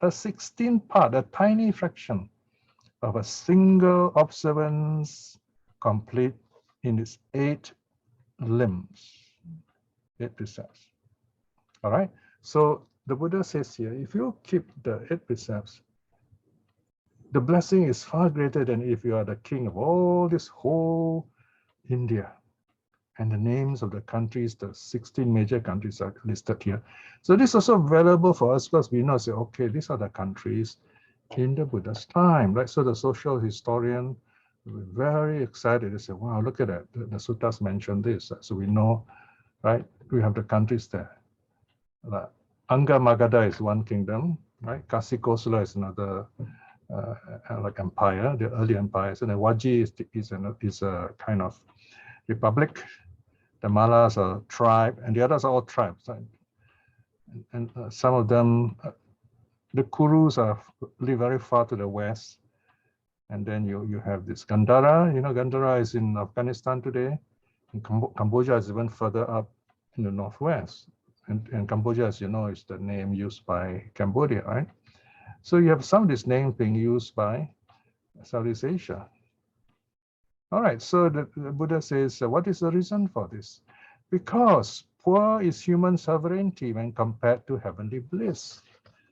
a 16th part, a tiny fraction of a single observance complete in its 8 limbs, 8 precepts. All right, so the Buddha says here, if you keep the 8 precepts, the blessing is far greater than if you are the king of all this whole India. And the names of the countries, the 16 major countries are listed here. So this is also valuable for us because we know, say, okay, these are the countries in the Buddha's time, right? So the social historian will be very excited. They say, wow, look at that. The suttas mention this. So we know, right? We have the countries there. Anga Magadha is one kingdom, right? Kasi Kosala is another like empire, the early empires. And then Vajji is a kind of republic. The Mallas are tribe, and the others are all tribes. Right? And some of them, the Kurus live very far to the west. And then you have this Gandhara. You know, Gandhara is in Afghanistan today. And Cambodia is even further up in the northwest. And Cambodia, as you know, is the name used by Cambodia, right? So you have some of these names being used by Southeast Asia. All right, so the Buddha says, what is the reason for this? Because poor is human sovereignty when compared to heavenly bliss.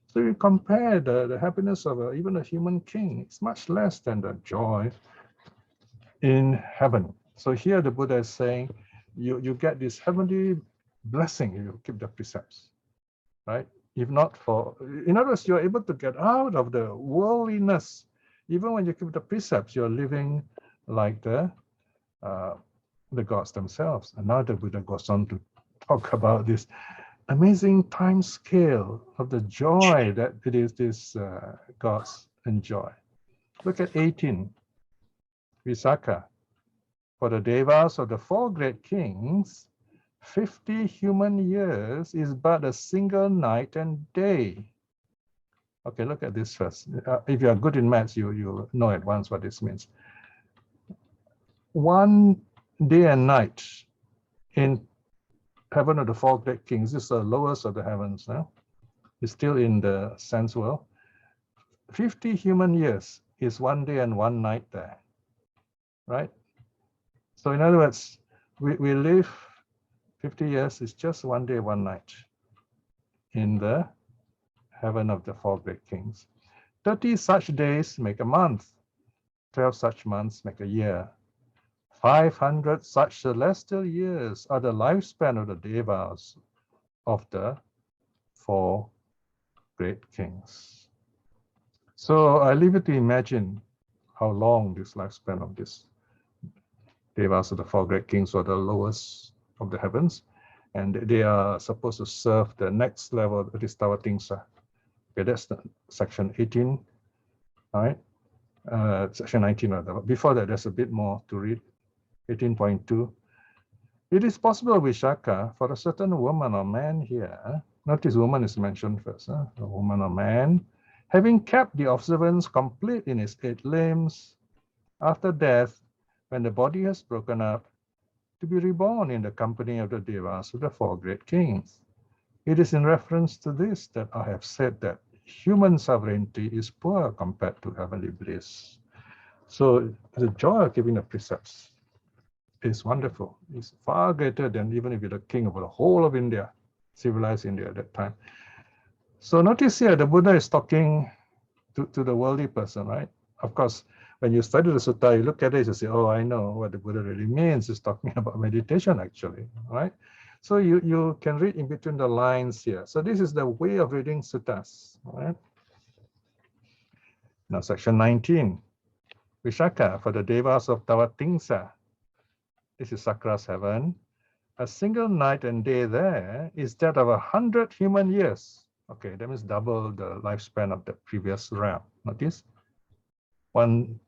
So you compare the happiness of even a human king, it's much less than the joy in heaven. So here the Buddha is saying, you get this heavenly blessing if you keep the precepts, right? If not for, in other words, you're able to get out of the worldliness. Even when you keep the precepts, you're living like the the gods themselves. And now the Buddha goes on to talk about this amazing time scale of the joy that it is these gods enjoy. Look at 18, Visākhā. For the devas of the 4 great kings, 50 human years is but a single night and day. Okay, look at this first. If you are good in maths, you know at once what this means. 1 day and night in heaven of the 4 great kings. This is the lowest of the heavens now. It's still in the sense world. 50 human years is 1 day and 1 night there, right? So in other words, we live 50 years, it's just 1 day, 1 night in the heaven of the 4 great kings. 30 such days make a month. 12 such months make a year. 500 such celestial years are the lifespan of the devas of the 4 great kings. So I leave it to imagine how long this lifespan of this devas of the 4 great kings are the lowest of the heavens, and they are supposed to serve the next level of this Tawatingsa. Okay, that's the section 18. All right, section 19 rather. Before that, there's a bit more to read. 18.2. It is possible, Visākhā, for a certain woman or man here, notice woman is mentioned first, a woman or man, having kept the observance complete in his 8 limbs, after death, when the body has broken up, to be reborn in the company of the devas of the 4 great kings. It is in reference to this that I have said that human sovereignty is poor compared to heavenly bliss. So the joy of giving the precepts is wonderful. It's far greater than even if you're the king of the whole of India, civilized India at that time. So notice here, the Buddha is talking to the worldly person, right? Of course, when you study the sutta, you look at it, you say, oh, I know what the Buddha really means. It's talking about meditation, actually, right? So you can read in between the lines here. So this is the way of reading suttas, right? Now, section 19, Visākhā, for the devas of Tawatingsa. This is Sakra's heaven. A single night and day there is that of 100 human years. Okay, that means double the lifespan of the previous realm. Notice, 1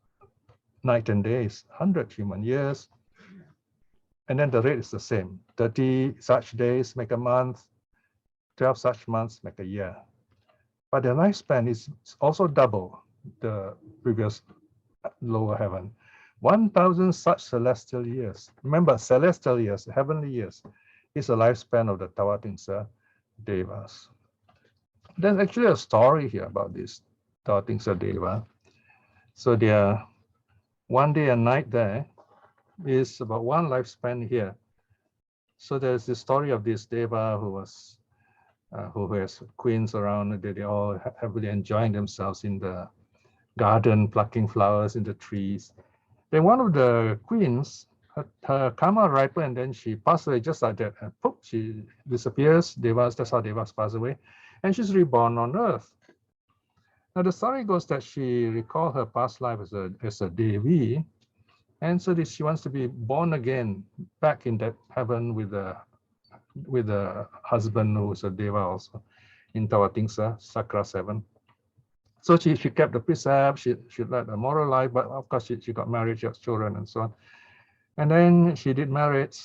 night and day is 100 human years. And then the rate is the same. 30 such days make a month. 12 such months make a year. But the lifespan is also double the previous lower heaven. 1,000 such celestial years. Remember, celestial years, heavenly years, is the lifespan of the Tawatingsa devas. There's actually a story here about this Tawatingsa deva. So their 1 day and night there is about 1 lifespan here. So there's the story of this deva who was who has queens around. They all happily enjoying themselves in the garden, plucking flowers in the trees. Then one of the queens, her karma ripened, and then she passed away just like that. And poof, she disappears. Devas, that's how devas pass away. And she's reborn on earth. Now the story goes that she recalled her past life as a Devi. And so she wants to be born again, back in that heaven with a husband who's a Deva also, in Tawatingsa, Sakra 7. So she kept the precepts, she led a moral life, but of course she got married, she has children and so on. And then she did marriage.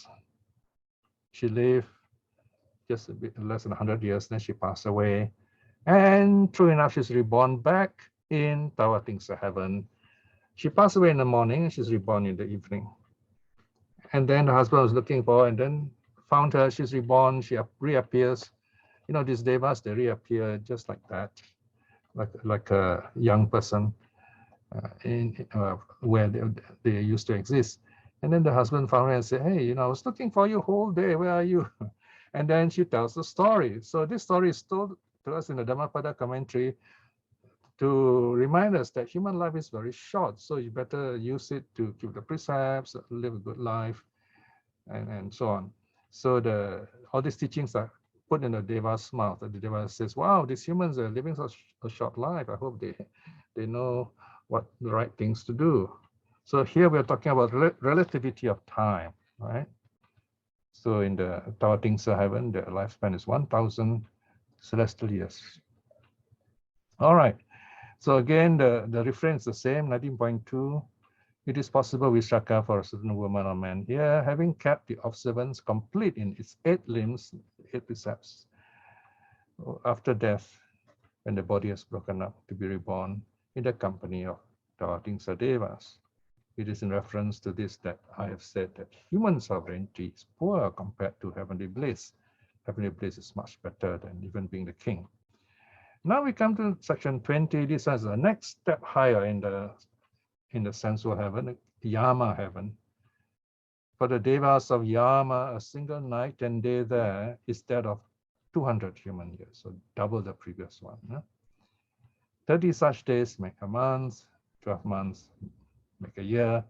She lived just a bit less than 100 years, then she passed away. And true enough, she's reborn back in Tawatingsa heaven. She passed away in the morning, and she's reborn in the evening. And then the husband was looking for her and then found her, she's reborn, she reappears. You know, these devas, they reappear just like that, like a young person where they used to exist. And then the husband found her and said, hey, you know, I was looking for you whole day, where are you? And then she tells the story. So this story is told to us in the Dhammapada commentary to remind us that human life is very short. So you better use it to keep the precepts, live a good life, and so on. So all these teachings are put in the Deva's mouth. The Deva says, wow, these humans are living such a short life. I hope they know what the right things to do. So here we're talking about relativity of time. right? So in the Tawatingsa heaven, the lifespan is 1,000 celestial years. All right. So again, the reference is the same, 19.2. It is possible, Visākhā, for a certain woman or man here, having kept the observance complete in its 8 limbs, 8 precepts, after death, when the body has broken up, to be reborn in the company of Tawatingsa Devas. It is in reference to this that I have said that human sovereignty is poor compared to heavenly bliss. Heavenly bliss is much better than even being the king. Now we come to section 20. This is the next step higher in the sensual heaven, Yama heaven. For the devas of Yama, a single night and day there is that of 200 human years, so double the previous one. 30 such days make a month, 12 months make a year.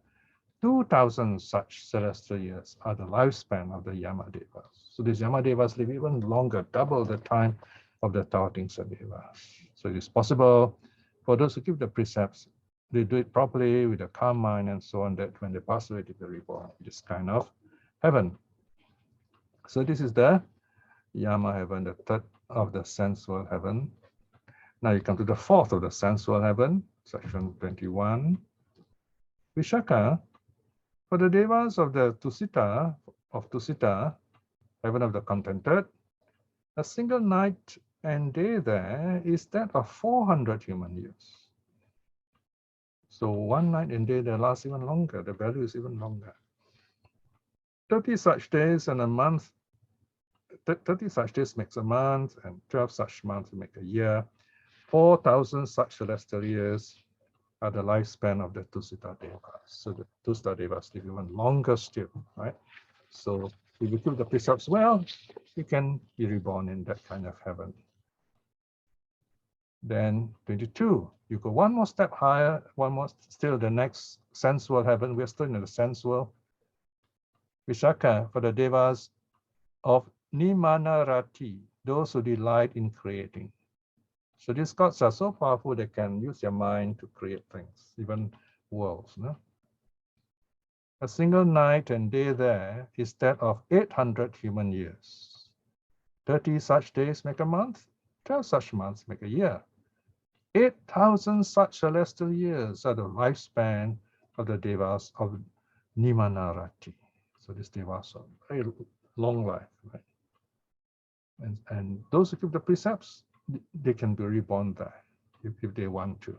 2,000 such celestial years are the lifespan of the Yamadevas. So these Yamadevas live even longer, double the time of the Tawatingsa Devas. So it is possible for those who keep the precepts, they do it properly with a calm mind and so on, that when they pass away, they be reborn. This kind of heaven. So this is the Yama heaven, the third of the sensual heaven. Now you come to the fourth of the sensual heaven, section 21. Visākhā, for the devas of the Tusita, heaven of the contented, a single night and day there is that of 400 human years. So one night and day there lasts even longer, the value is even longer. 30 such days and a month, 30 such days makes a month, and 12 such months make a year. 4,000 such celestial years are the lifespan of the Tusita Devas. So the Tusita Devas live even longer still, right? So if you keep the precepts well, you can be reborn in that kind of heaven. Then 22, you go one more step higher, one more, still the next sensual heaven. We're still in the sensual. Visākhā, for the devas of Nimanarati, those who delight in creating. So these gods are so powerful, they can use their mind to create things, even worlds. No? A single night and day there is that of 800 human years. 30 such days make a month, 12 such months make a year. 8,000 such celestial years are the lifespan of the devas of Nimanarati. So these devas are very long life, right? And those who keep the precepts, they can be reborn there if they want to,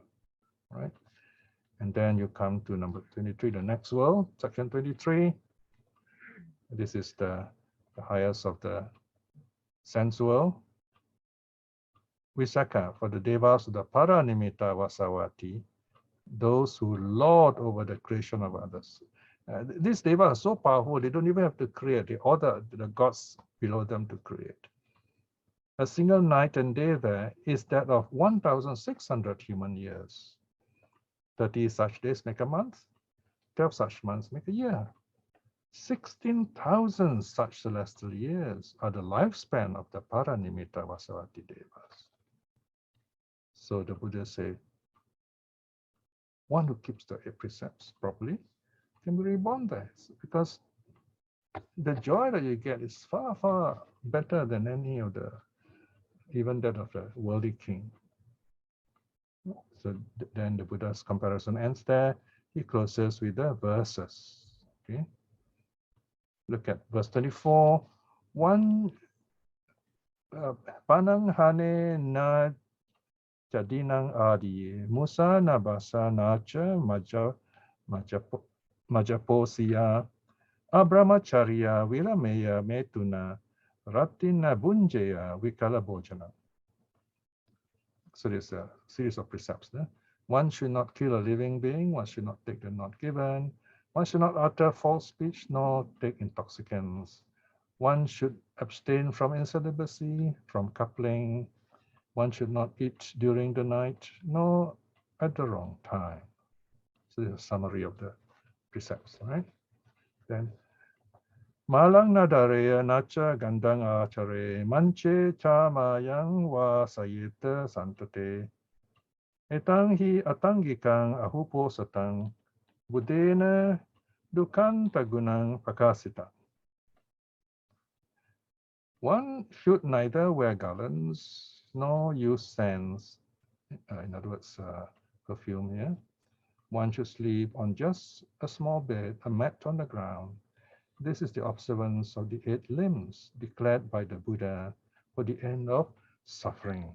right? And then you come to number 23, the next world, section 23. This is the highest of the sense world. Visākhā, for the devas of the Paranimitta Vasavati, those who lord over the creation of others. These devas are so powerful, they don't even have to create. They order the gods below them to create. A single night and day there is that of 1,600 human years. 30 such days make a month, 12 such months make a year. 16,000 such celestial years are the lifespan of the Paranimitta Vasavati Devas. So the Buddha said, one who keeps the 8 precepts properly can be reborn there, because the joy that you get is far, far better than any of the, even that of the worldly king. So then the Buddha's comparison ends there. He closes with the verses. Okay. Look at verse 24. One panang hane na jadinang adi musa na basa nacha majaposiya abramacharya vilameya metuna ratina bunjaya vikala bhojana. So there's a series of precepts. One should not kill a living being, one should not take the not given, one should not utter false speech, nor take intoxicants. One should abstain from incelibacy, from coupling. One should not eat during the night, nor at the wrong time. So there's a summary of the precepts, right? Then Malang nadareya nacha gandang achare manche chamayang wa sayita santate etang hi atangikang ahupos atang budena Dukanta gunang prakasita. One should neither wear garlands nor use scents, in other words, perfume here. One should sleep on just a small bed, a mat on the ground. This is the observance of the 8 limbs declared by the Buddha for the end of suffering.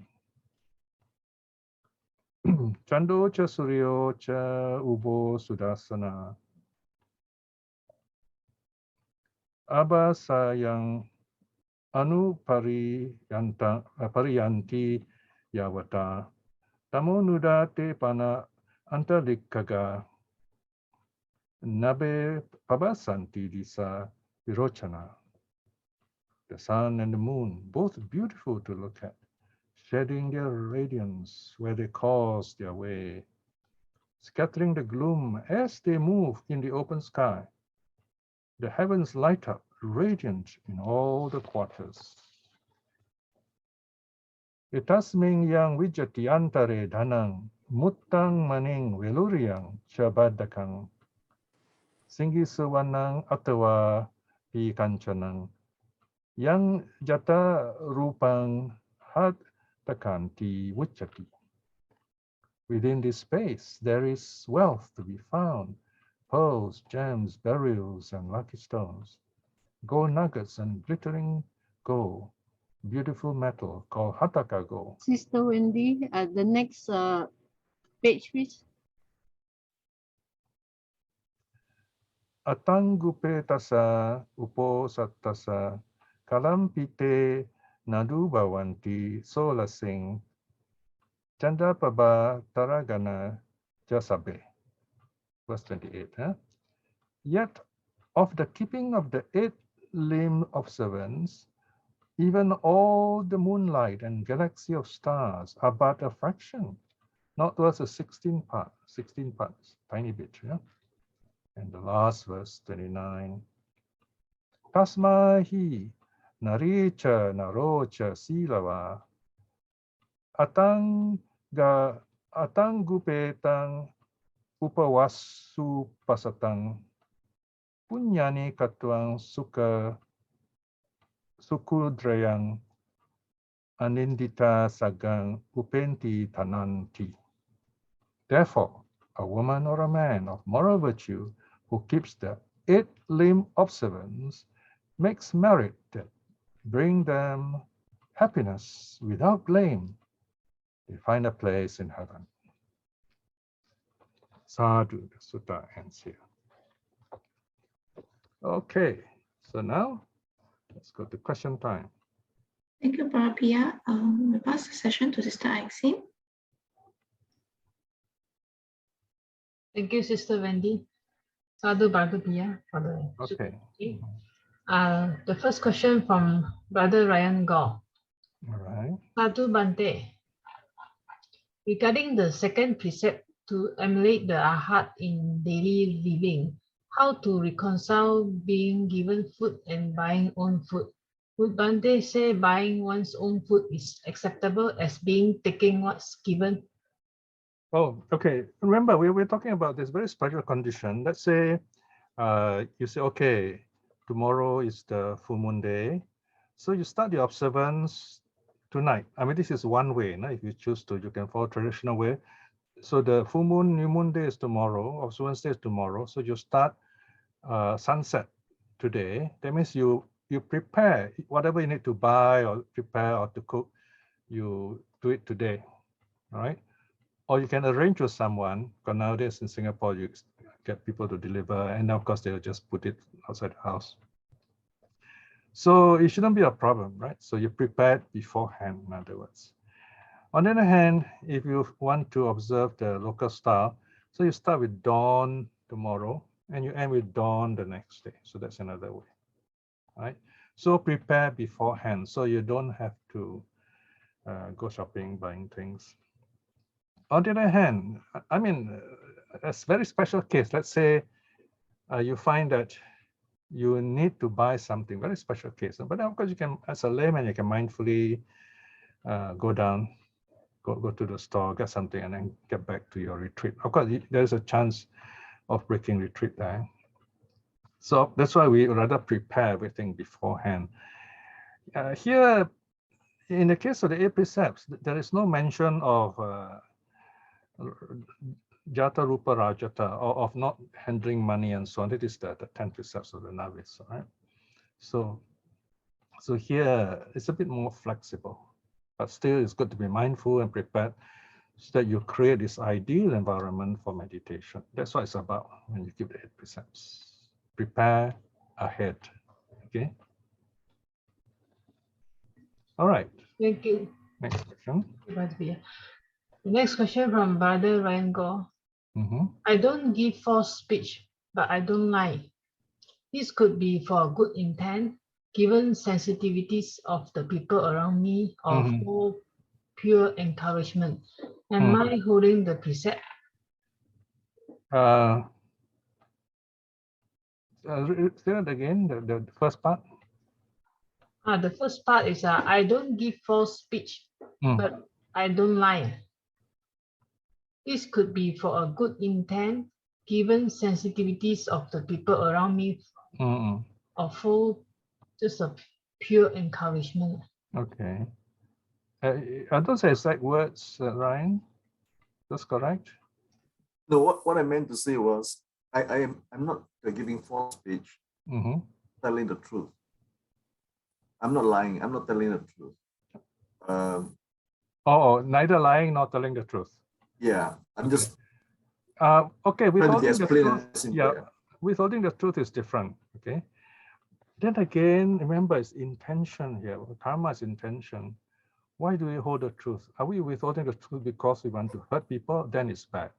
Chando cha suryo cha ubo sudasana. Abasayang anu pariyanti yavata. Tamo nudate pana antalikaga. Nabe pabasanti disa virochana. The sun and the moon, both beautiful to look at, shedding their radiance where they cause their way, scattering the gloom as they move in the open sky. The heavens light up, radiant in all the quarters. Itasming yang wijati antare danang, muttang maning veluriang chabadakang, singgi sawanang atawa pi kancanang, yang jata rupang had takanti wuchati. Within this space, there is wealth to be found, pearls, gems, beryls, and lucky stones, gold nuggets and glittering gold, beautiful metal called hataka gold. Sister Wendy, the next page, please. Atangupe tasa uposatha kalampite nadu bawanti solasing chanda paba taragana jasabe. Verse 28. Yet of the keeping of the 8-limb observance, even all the moonlight and galaxy of stars are but a fraction, not worth a 16 parts, tiny bit. And the last verse, 29. Tasmahi naricha narocha silava atangupetang upawasu pasatang punyani katwang sukudrayang anindita sagang upenti tananti. Therefore, a woman or a man of moral virtue who keeps the 8-limb observance makes merit that bring them happiness without blame. They find a place in heaven. Sadhu, the sutta ends here. Okay, so now let's go to question time. Thank you, Brother Piya. We pass the session to Sister Axine. Thank you, Sister Wendy. Sadhu Brother Piya for the Okay. The first question from Brother Ryan Gaw. All right. Sadhu Bante. Regarding the second precept to emulate the arhat in daily living, how to reconcile being given food and buying own food? Would Bante say buying one's own food is acceptable as being taking what's given? Oh, okay. Remember, we're talking about this very special condition. Let's say you say, okay, tomorrow is the full moon day. So you start the observance tonight. I mean, this is one way. If you choose to, you can follow traditional way. So the full moon, new moon day is tomorrow, observance day is tomorrow. So you start sunset today. That means you prepare whatever you need to buy or prepare or to cook, you do it today, all right? Or you can arrange with someone, because nowadays in Singapore, you get people to deliver, and of course, they'll just put it outside the house. So it shouldn't be a problem, right? So you prepared beforehand, in other words. On the other hand, if you want to observe the local style, so you start with dawn tomorrow, and you end with dawn the next day. So that's another way, right? So prepare beforehand, so you don't have to go shopping, buying things. On the other hand, I mean, a very special case. Let's say you find that you need to buy something, very special case. But of course, you can, as a layman, you can mindfully go down, go to the store, get something, and then get back to your retreat. Of course, there's a chance of breaking retreat there. So that's why we rather prepare everything beforehand. Here, in the case of the 8 precepts, there is no mention of jata, rupa, rajata, or of not handling money and so on. It is the 10 precepts of the novice, right? So here it's a bit more flexible, but still it's good to be mindful and prepared so that you create this ideal environment for meditation. That's what it's about when you give the 8 precepts. Prepare ahead, okay? All right. Thank you. Next question. The next question from Brother Ryan Gore. Mm-hmm. I don't give false speech, but I don't lie. This could be for good intent, given sensitivities of the people around me, or for pure encouragement. Am I holding the precept? Say that again, the first part. The first part is I don't give false speech, but I don't lie. This could be for a good intent, given sensitivities of the people around me, or for just a pure encouragement. Okay. Are those exact words, Ryan? That's correct? No, what I meant to say was, I'm not giving false speech, telling the truth. I'm not lying. I'm not telling the truth. Neither lying nor telling the truth. Yeah, I'm just okay. Withholding the truth, yeah, withholding the truth is different. Okay. Then again, remember, it's intention here. Karma is intention. Why do we hold the truth? Are we withholding the truth because we want to hurt people? Then it's bad.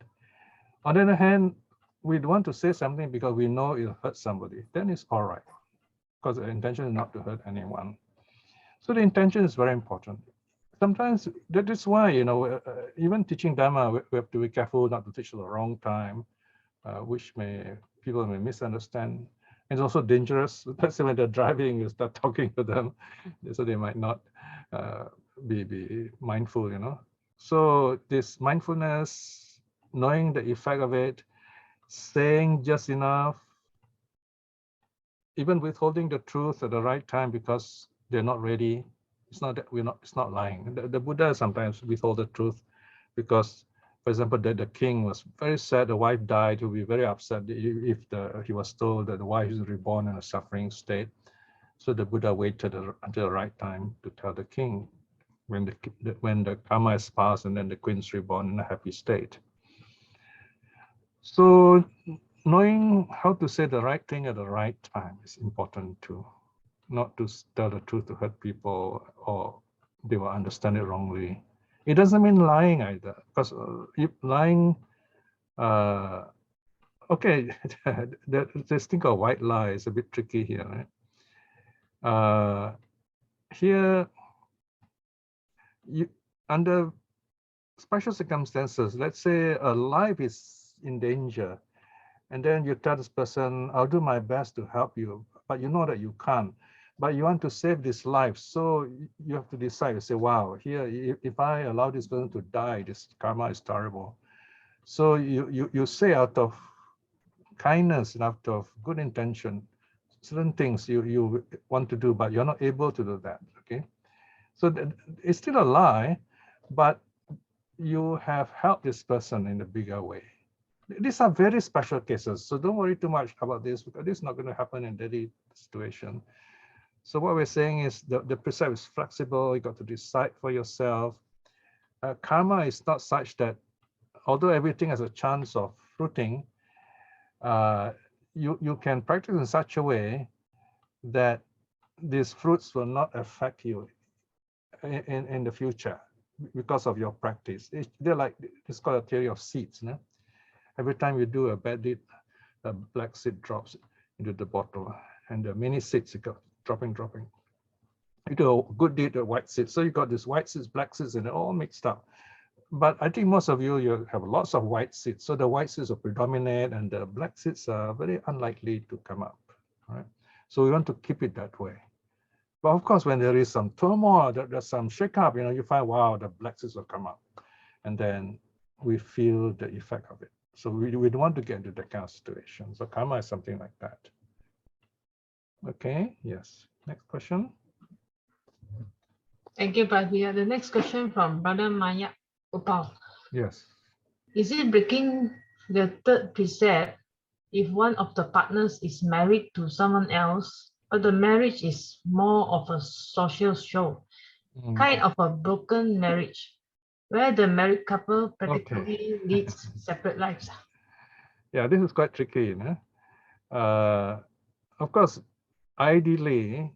On the other hand, we want to say something because we know it'll hurt somebody. Then it's all right, because the intention is not to hurt anyone. So the intention is very important. Sometimes that is why, even teaching Dharma, we have to be careful not to teach at the wrong time, which people may misunderstand. It's also dangerous, especially when they're driving, you start talking to them, so they might not be mindful, So this mindfulness, knowing the effect of it, saying just enough, even withholding the truth at the right time because they're not ready. It's not that it's not lying. The Buddha sometimes withhold the truth because, for example, the king was very sad, the wife died, he would be very upset if he was told that the wife is reborn in a suffering state. So the Buddha waited until the right time to tell the king when the karma is passed and then the queen's reborn in a happy state. So knowing how to say the right thing at the right time is important too. Not to tell the truth to hurt people or they will understand it wrongly. It doesn't mean lying either, because if lying, okay, this thing called white lie is a bit tricky here, right? Here, under special circumstances, let's say a life is in danger, and then you tell this person, I'll do my best to help you, but you know that you can't. But you want to save this life, so you have to decide. You say, wow, here, if I allow this person to die, this karma is terrible. So you say out of kindness and out of good intention, certain things you want to do, but you're not able to do that, okay? So it's still a lie, but you have helped this person in a bigger way. These are very special cases, so don't worry too much about this because this is not going to happen in daily situation. So what we're saying is the precept is flexible. You got to decide for yourself. Karma is not such that, although everything has a chance of fruiting, you can practice in such a way that these fruits will not affect you in the future because of your practice. They're like, it's called a theory of seeds. Every time you do a bad deed, a black seed drops into the bottle, and the many seeds go dropping. You do a good deed, a white seed. So you got these white seeds, black seeds, and they're all mixed up. But I think most of you have lots of white seeds. So the white seeds will predominate, and the black seeds are very unlikely to come up. Right? So we want to keep it that way. But of course, when there is some turmoil, there's some shake-up, you find, wow, the black seeds will come up. And then we feel the effect of it. So we don't want to get into that kind of situation. So karma is something like that. Okay, yes. Next question. Thank you, Brother Piya. The next question from Brother Maya Upal. Yes. Is it breaking the third precept if one of the partners is married to someone else, but the marriage is more of a social show, kind of a broken marriage, where the married couple practically leads separate lives? Yeah, this is quite tricky. Of course, ideally,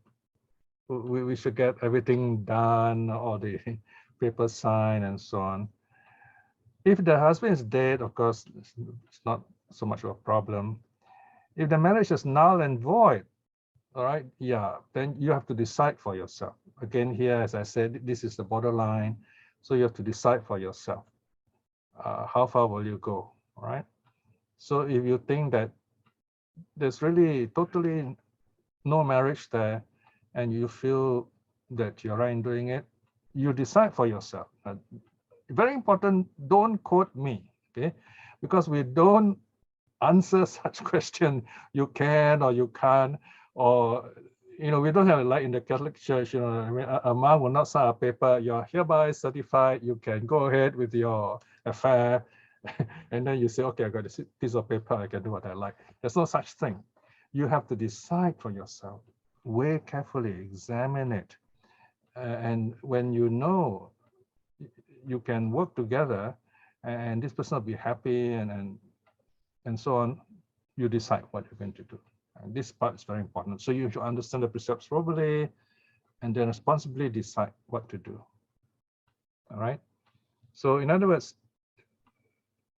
we should get everything done, or the paper signed and so on. If the husband is dead, of course, it's not so much of a problem. If the marriage is null and void, all right, yeah, then you have to decide for yourself. Again, here, as I said, this is the borderline. So you have to decide for yourself. How far will you go, all right? So if you think that there's really totally no marriage there, and you feel that you're right in doing it, you decide for yourself. Very important, don't quote me, okay? Because we don't answer such question, you can or you can't, or, we don't have, like in the Catholic Church, I mean, a monk will not sign a paper, you're hereby certified, you can go ahead with your affair. And then you say, okay, I got this piece of paper, I can do what I like. There's no such thing. You have to decide for yourself, weigh carefully, examine it. And when you know you can work together and this person will be happy and so on, you decide what you're going to do. And this part is very important. So you should understand the precepts properly and then responsibly decide what to do. All right. So in other words,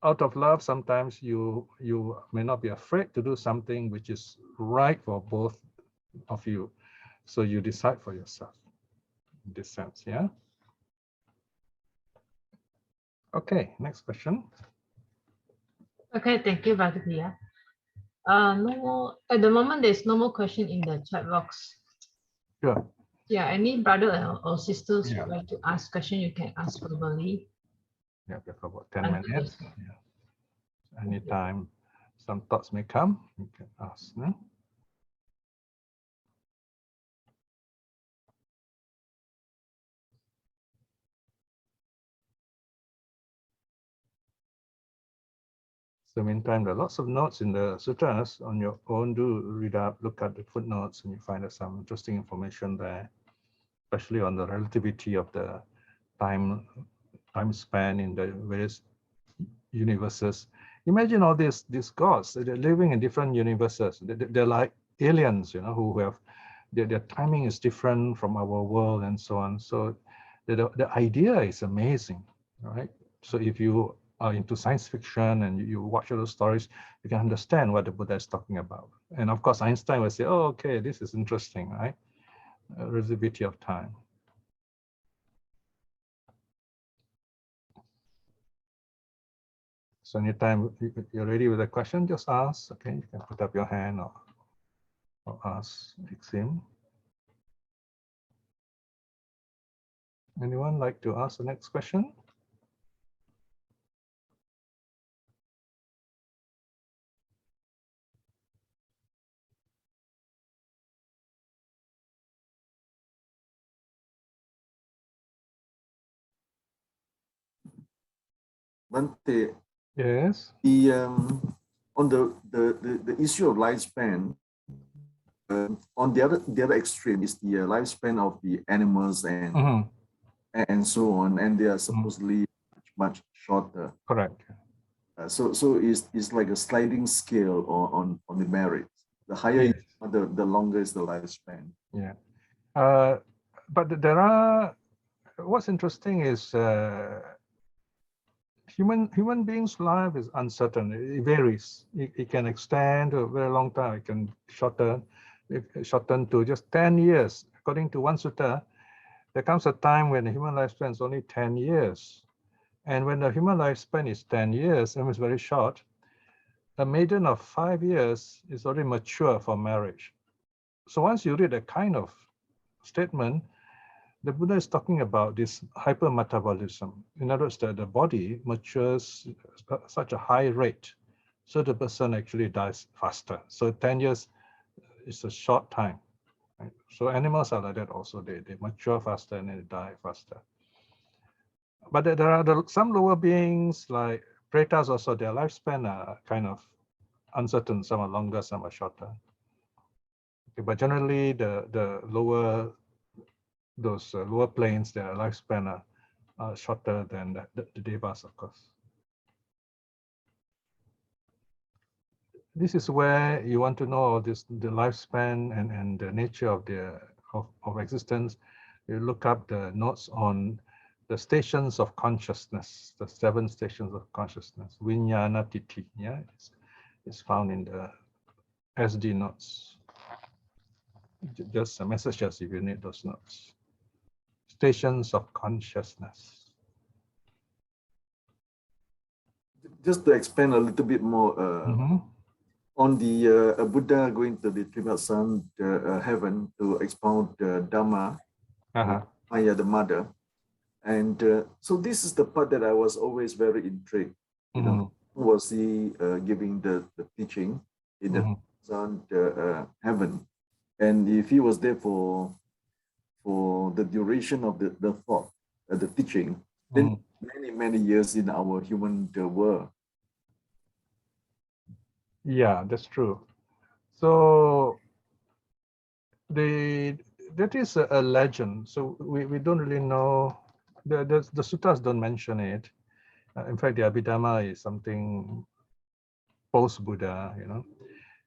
out of love, sometimes you may not be afraid to do something which is right for both of you. So you decide for yourself in this sense, yeah? Okay, next question. Okay, thank you, Brother Piya. No more, at the moment, there's no more question in the chat box. Sure. Yeah, any brother or sisters Yeah. would like to ask question, you can ask verbally. Yeah, we have about 10 minutes. Yeah. Anytime some thoughts may come, you can ask. No? So meantime, there are lots of notes in the sutras on your own. Do read up, look at the footnotes, and you find some interesting information there, especially on the relativity of the time span in the various universes. Imagine all these gods, they're living in different universes. They're like aliens, who have their timing is different from our world and so on. So the idea is amazing, right? So if you are into science fiction and you watch all those stories, you can understand what the Buddha is talking about. And of course, Einstein will say, oh, okay, this is interesting, right? Relativity of time. So anytime you're ready with a question, just ask. Okay, you can put up your hand or ask Exim. Anyone like to ask the next question? Bhante, Yes. the on the issue of lifespan, on the other extreme is the lifespan of the animals and so on, and they are supposedly much shorter. Correct. So it's like a sliding scale on the merit. The higher, yes. the longer is the lifespan. Yeah. But there are, what's interesting is human beings' life is uncertain. It varies. It can extend to a very long time. It can shorten to just 10 years. According to one sutta, there comes a time when the human lifespan is only 10 years. And when the human lifespan is 10 years, and it's very short, a maiden of 5 years is already mature for marriage. So once you read a kind of statement, the Buddha is talking about this hypermetabolism. In other words, the body matures at such a high rate, so the person actually dies faster. So 10 years, it's a short time. Right? So animals are like that also. They mature faster and they die faster. But there are some lower beings like pretas also. Their lifespan are kind of uncertain. Some are longer, some are shorter. Okay, but generally the lower lower planes, their lifespan are shorter than the devas, of course. This is where you want to know the lifespan and the nature of existence. You look up the notes on the stations of consciousness, the 7 stations of consciousness. Vijnana Titi, yeah, it's found in the SD notes. Just a message if you need those notes. Stations of consciousness. Just to expand a little bit more on the Buddha going to the Trimad Sun heaven to expound Dhamma, Maya, the mother. And so this is the part that I was always very intrigued. You know, was he giving the teaching in the Sun heaven? And if he was there for the duration of the thought, the teaching, then many years in our human world. Yeah, that's true. So that is a legend. So we don't really know. The suttas don't mention it. In fact, the Abhidhamma is something post-Buddha, you know.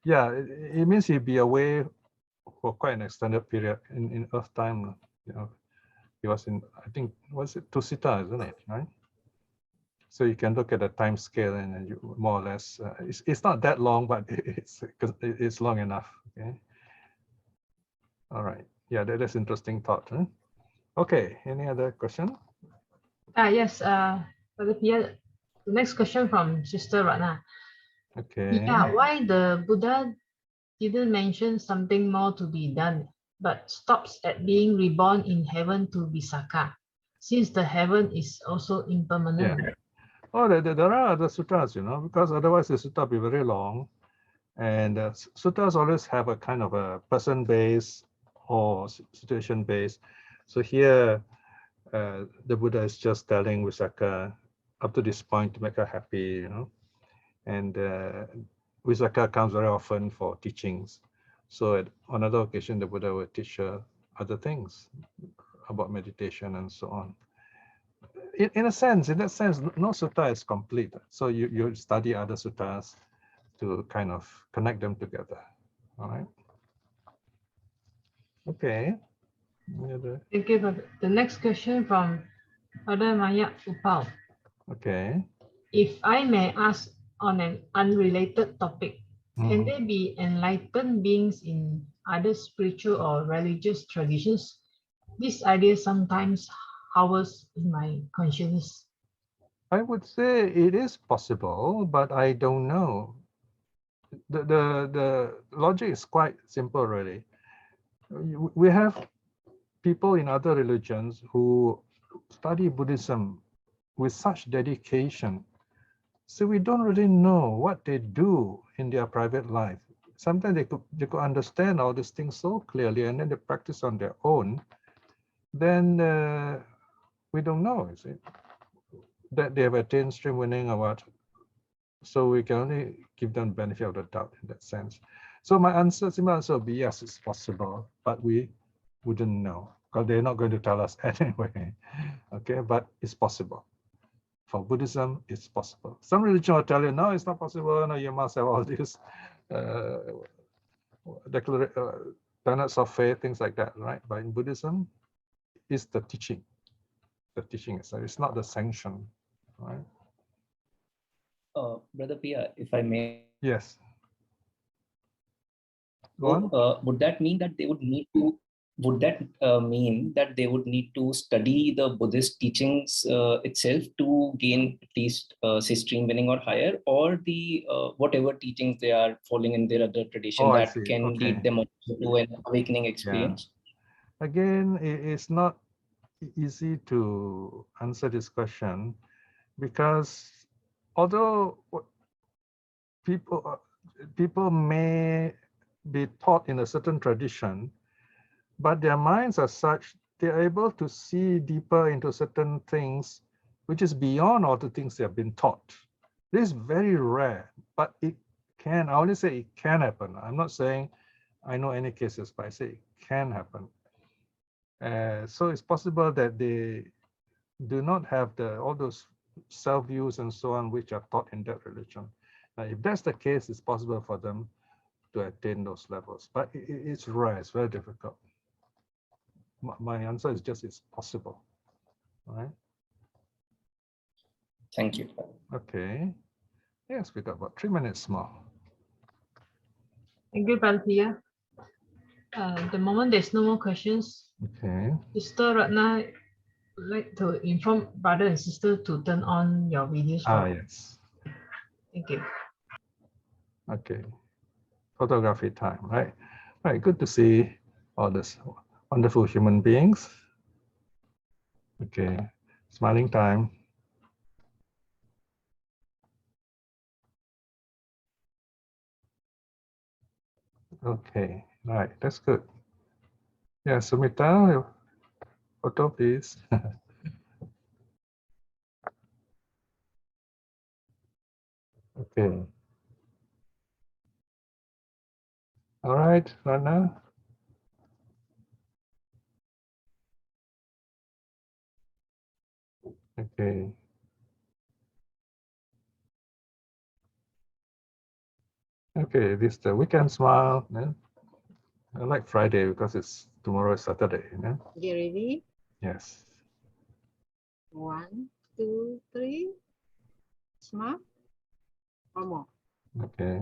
Yeah, it means he'd be away for quite an extended period in Earth time. You know, he was in, I think, was it Tusita, isn't it, right? So you can look at the time scale and you more or less, it's not that long, but it's long enough. Okay. All right. Yeah, that's interesting thought. Huh? Okay. Any other question? Yes, Brother Piya, the next question from Sister Ratna. Okay. Yeah, why the Buddha didn't mention something more to be done, but stops at being reborn in heaven to Visākhā, since the heaven is also impermanent? Yeah. Oh, there are other suttas, you know, because otherwise the sutta will be very long. And suttas always have a kind of a person-based or situation-based. So here, the Buddha is just telling Visākhā up to this point to make her happy, you know. And Visākhā comes very often for teachings. So on other occasion, the Buddha will teach her other things about meditation and so on. In that sense, no sutta is complete. So you study other suttas to kind of connect them together. All right. Okay. Thank you, Brother. The next question from Father Maya Upal. Okay. If I may ask on an unrelated topic, can there be enlightened beings in other spiritual or religious traditions? This idea sometimes hovers in my consciousness. I would say it is possible, but I don't know. The logic is quite simple, really. We have people in other religions who study Buddhism with such dedication. So we don't really know what they do in their private life. Sometimes they could understand all these things so clearly, and then they practice on their own. Then we don't know, is it? That they have attained stream winning or what. So we can only give them benefit of the doubt in that sense. So my simple answer would be yes, it's possible, but we wouldn't know because they're not going to tell us anyway. Okay, but it's possible. For Buddhism, it's possible. Some religion will tell you, no, it's not possible. No, you must have all these tenets of faith, things like that, right? But in Buddhism, it's the teaching. The teaching itself. It's not the sanction, right? Brother Piya, if I may. Yes. Go on. Would that mean that they would need to? Would that mean that they would need to study the Buddhist teachings itself to gain at least say stream winning or higher, or the whatever teachings they are following in their other tradition that can lead them to an awakening experience? Yeah. Again, it's not easy to answer this question because although people may be taught in a certain tradition, but their minds are such, they're able to see deeper into certain things, which is beyond all the things they have been taught. This is very rare, but it can, I only say it can happen. I'm not saying I know any cases, but I say it can happen. So it's possible that they do not have all those self-views and so on, which are taught in that religion. Now, if that's the case, it's possible for them to attain those levels, but it's rare, it's very difficult. My answer is just it's possible. All right. Thank you. Okay. Yes, we got about 3 minutes more. Thank you, Piya. At the moment, there's no more questions. Okay. Sister Ratna would like to inform brother and sister to turn on your videos. Yes. Thank you. Okay. Photography time, right? Right. Good to see all this wonderful human beings. Okay. Smiling time. Okay. Right. That's good. Yeah, Sumita, photo, please. Okay. All right, Rana. Okay. Okay, this is the weekend smile. Yeah? I like Friday because it's tomorrow is Saturday. Yeah? You ready? Yes. 1, 2, 3. Smile. One more. Okay.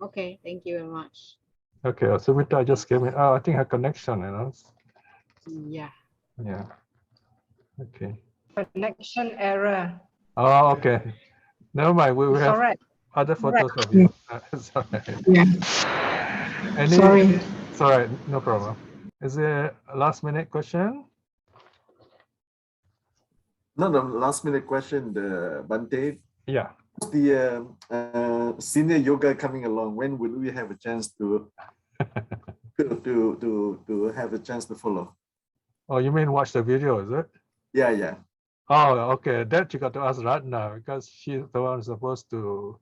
Okay, thank you very much. Okay, Sumita just came in. Oh, I think her connection, Yeah. Yeah. Okay. Connection error. Oh, okay. Never mind. We It's have all right. other photos of you. It's all right. Yeah. Sorry. It's all right. No problem. Is there a last minute question? No, the last minute question, the Bante, Yeah. the senior yoga coming along, when will we have a chance to have a chance to follow? Oh, you mean watch the video, is it? Yeah, yeah. Oh, okay. That you got to ask Ratna because she's the one supposed to.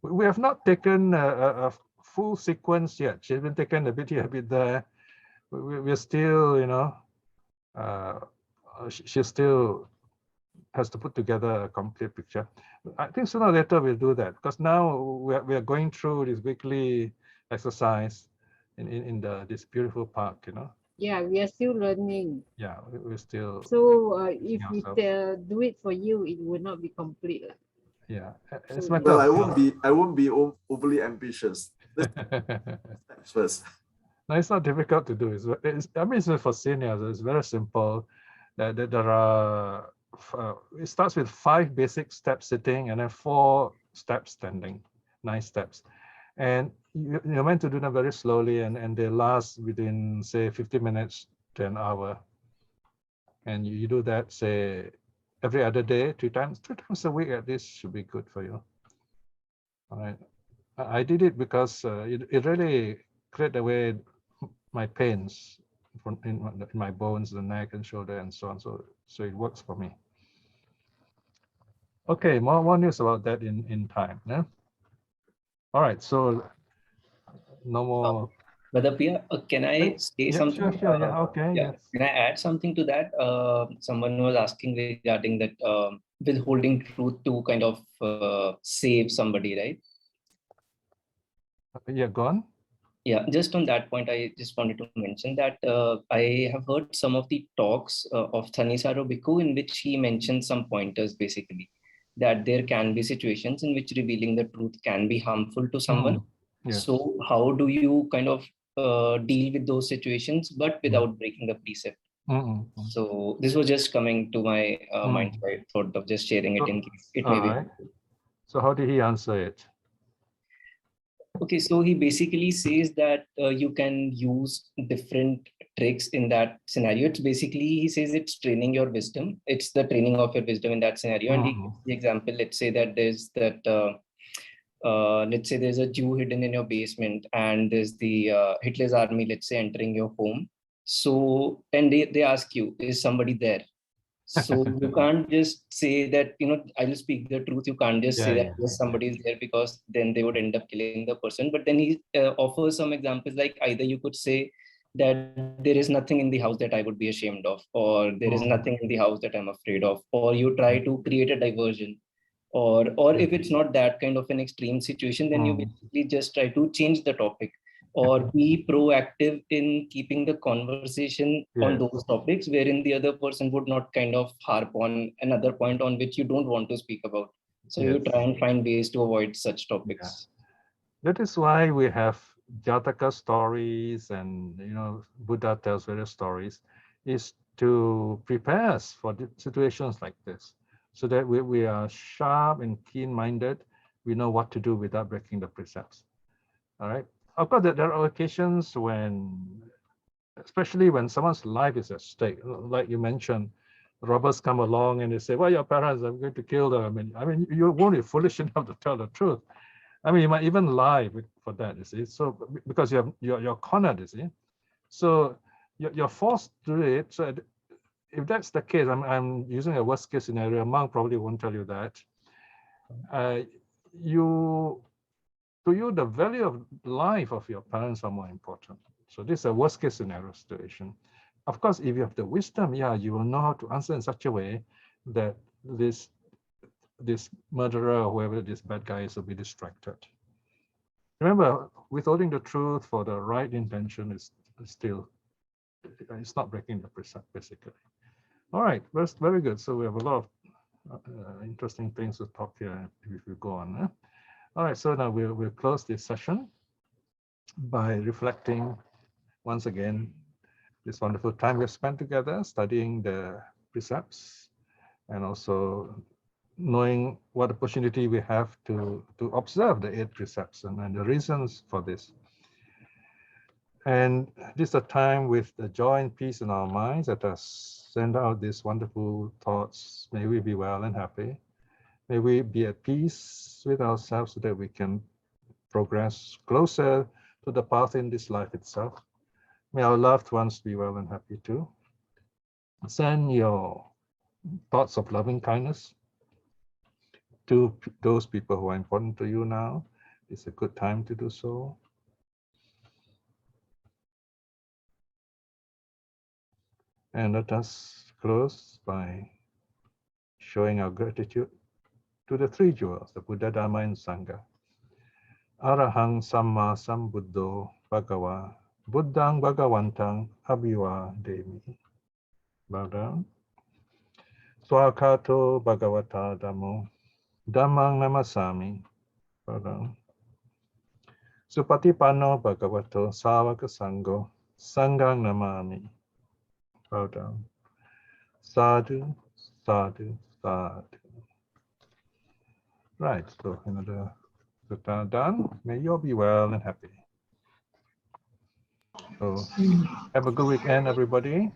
We have not taken a full sequence yet. She's been taken a bit here, a bit there. We're still, she still has to put together a complete picture. I think sooner or later we'll do that because now we are going through this weekly exercise in this beautiful park, Yeah, we are still learning. Yeah, we're still. So if we ourselves. do it for you, it would not be complete. Yeah, it's So matter Well, of I won't be overly ambitious. Steps first. No, it's not difficult to do. I mean, it's for seniors. It's very simple. There are. It starts with 5 basic steps sitting and then 4 steps standing. 9 steps, and you're meant to do them very slowly, and they last within say 50 minutes to an hour. And you do that say every other day, 2 times a week at least should be good for you. All right. I did it because it really cleared away my pains in my bones, the neck and shoulder and so on. So it works for me. Okay, more news about that in time. Yeah. All right. So no more. Brother Piya, can I say something? Sure. Yeah. Okay. Yeah. Yes. Can I add something to that? Someone was asking regarding that withholding truth to kind of save somebody, right? Yeah. Go on. Yeah, just on that point, I just wanted to mention that I have heard some of the talks of Thanissaro Bhikkhu in which he mentioned some pointers basically, that there can be situations in which revealing the truth can be harmful to someone. Yes. So how do you kind of deal with those situations, but without breaking the precept? So this was just coming to my mind. So I thought of just sharing it in case it may be. Right. So how did he answer it? Okay, so he basically says that you can use different tricks in that scenario. It's basically, he says it's training your wisdom. It's the training of your wisdom in that scenario. And he gives the example, let's say that there's that let's say there's a Jew hidden in your basement and there's the Hitler's army, let's say, entering your home. So, and they ask you, is somebody there? So you can't just say that, I will speak the truth. You can't just say that yes, somebody is there, because then they would end up killing the person. But then he offers some examples, like either you could say that there is nothing in the house that I would be ashamed of, or there is nothing in the house that I'm afraid of, or you try to create a diversion. Or if it's not that kind of an extreme situation, then you basically just try to change the topic, or be proactive in keeping the conversation on those topics, wherein the other person would not kind of harp on another point on which you don't want to speak about. So you try and find ways to avoid such topics. That is why we have Jataka stories, and Buddha tells various stories, is to prepare us for situations like this, so that we are sharp and keen-minded. We know what to do without breaking the precepts. All right. Of course, there are occasions when, especially when someone's life is at stake, like you mentioned, robbers come along and they say, well, your parents are going to kill them. I mean, you won't be foolish enough to tell the truth. I mean, you might even lie for that, you see. So because you're cornered, you see. So you're forced to do it. So if that's the case, I'm using a worst case scenario. A monk probably won't tell you that. To you, the value of life of your parents are more important. So this is a worst case scenario situation. Of course, if you have the wisdom, you will know how to answer in such a way that this murderer or whoever this bad guy is will be distracted. Remember, withholding the truth for the right intention is still, it's not breaking the precept, basically. All right, that's very good. So we have a lot of interesting things to talk here if we go on. All right, so now we'll close this session by reflecting once again this wonderful time we've spent together studying the precepts, and also knowing what opportunity we have to observe the 8 precepts and the reasons for this. And this is a time with the joy and peace in our minds that us send out these wonderful thoughts. May we be well and happy. May we be at peace with ourselves so that we can progress closer to the path in this life itself. May our loved ones be well and happy too. Send your thoughts of loving kindness to those people who are important to you now. It's a good time to do so. And let us close by showing our gratitude to the 3 jewels, the Buddha, Dhamma, and Sangha. Arahang Samma Sambuddho Bhagava Buddhang Bhagavantang Abhivademi. Bow down. Swakato Bhagavata Dhammo Dhammang Namasami. Bow down. Supatipanno Bhagavato Savaka Sangho Sanghang Namami. Bow down. Sadhu, sadhu, sadhu. Right, so another sutta done. May you all be well and happy. So have a good weekend, everybody.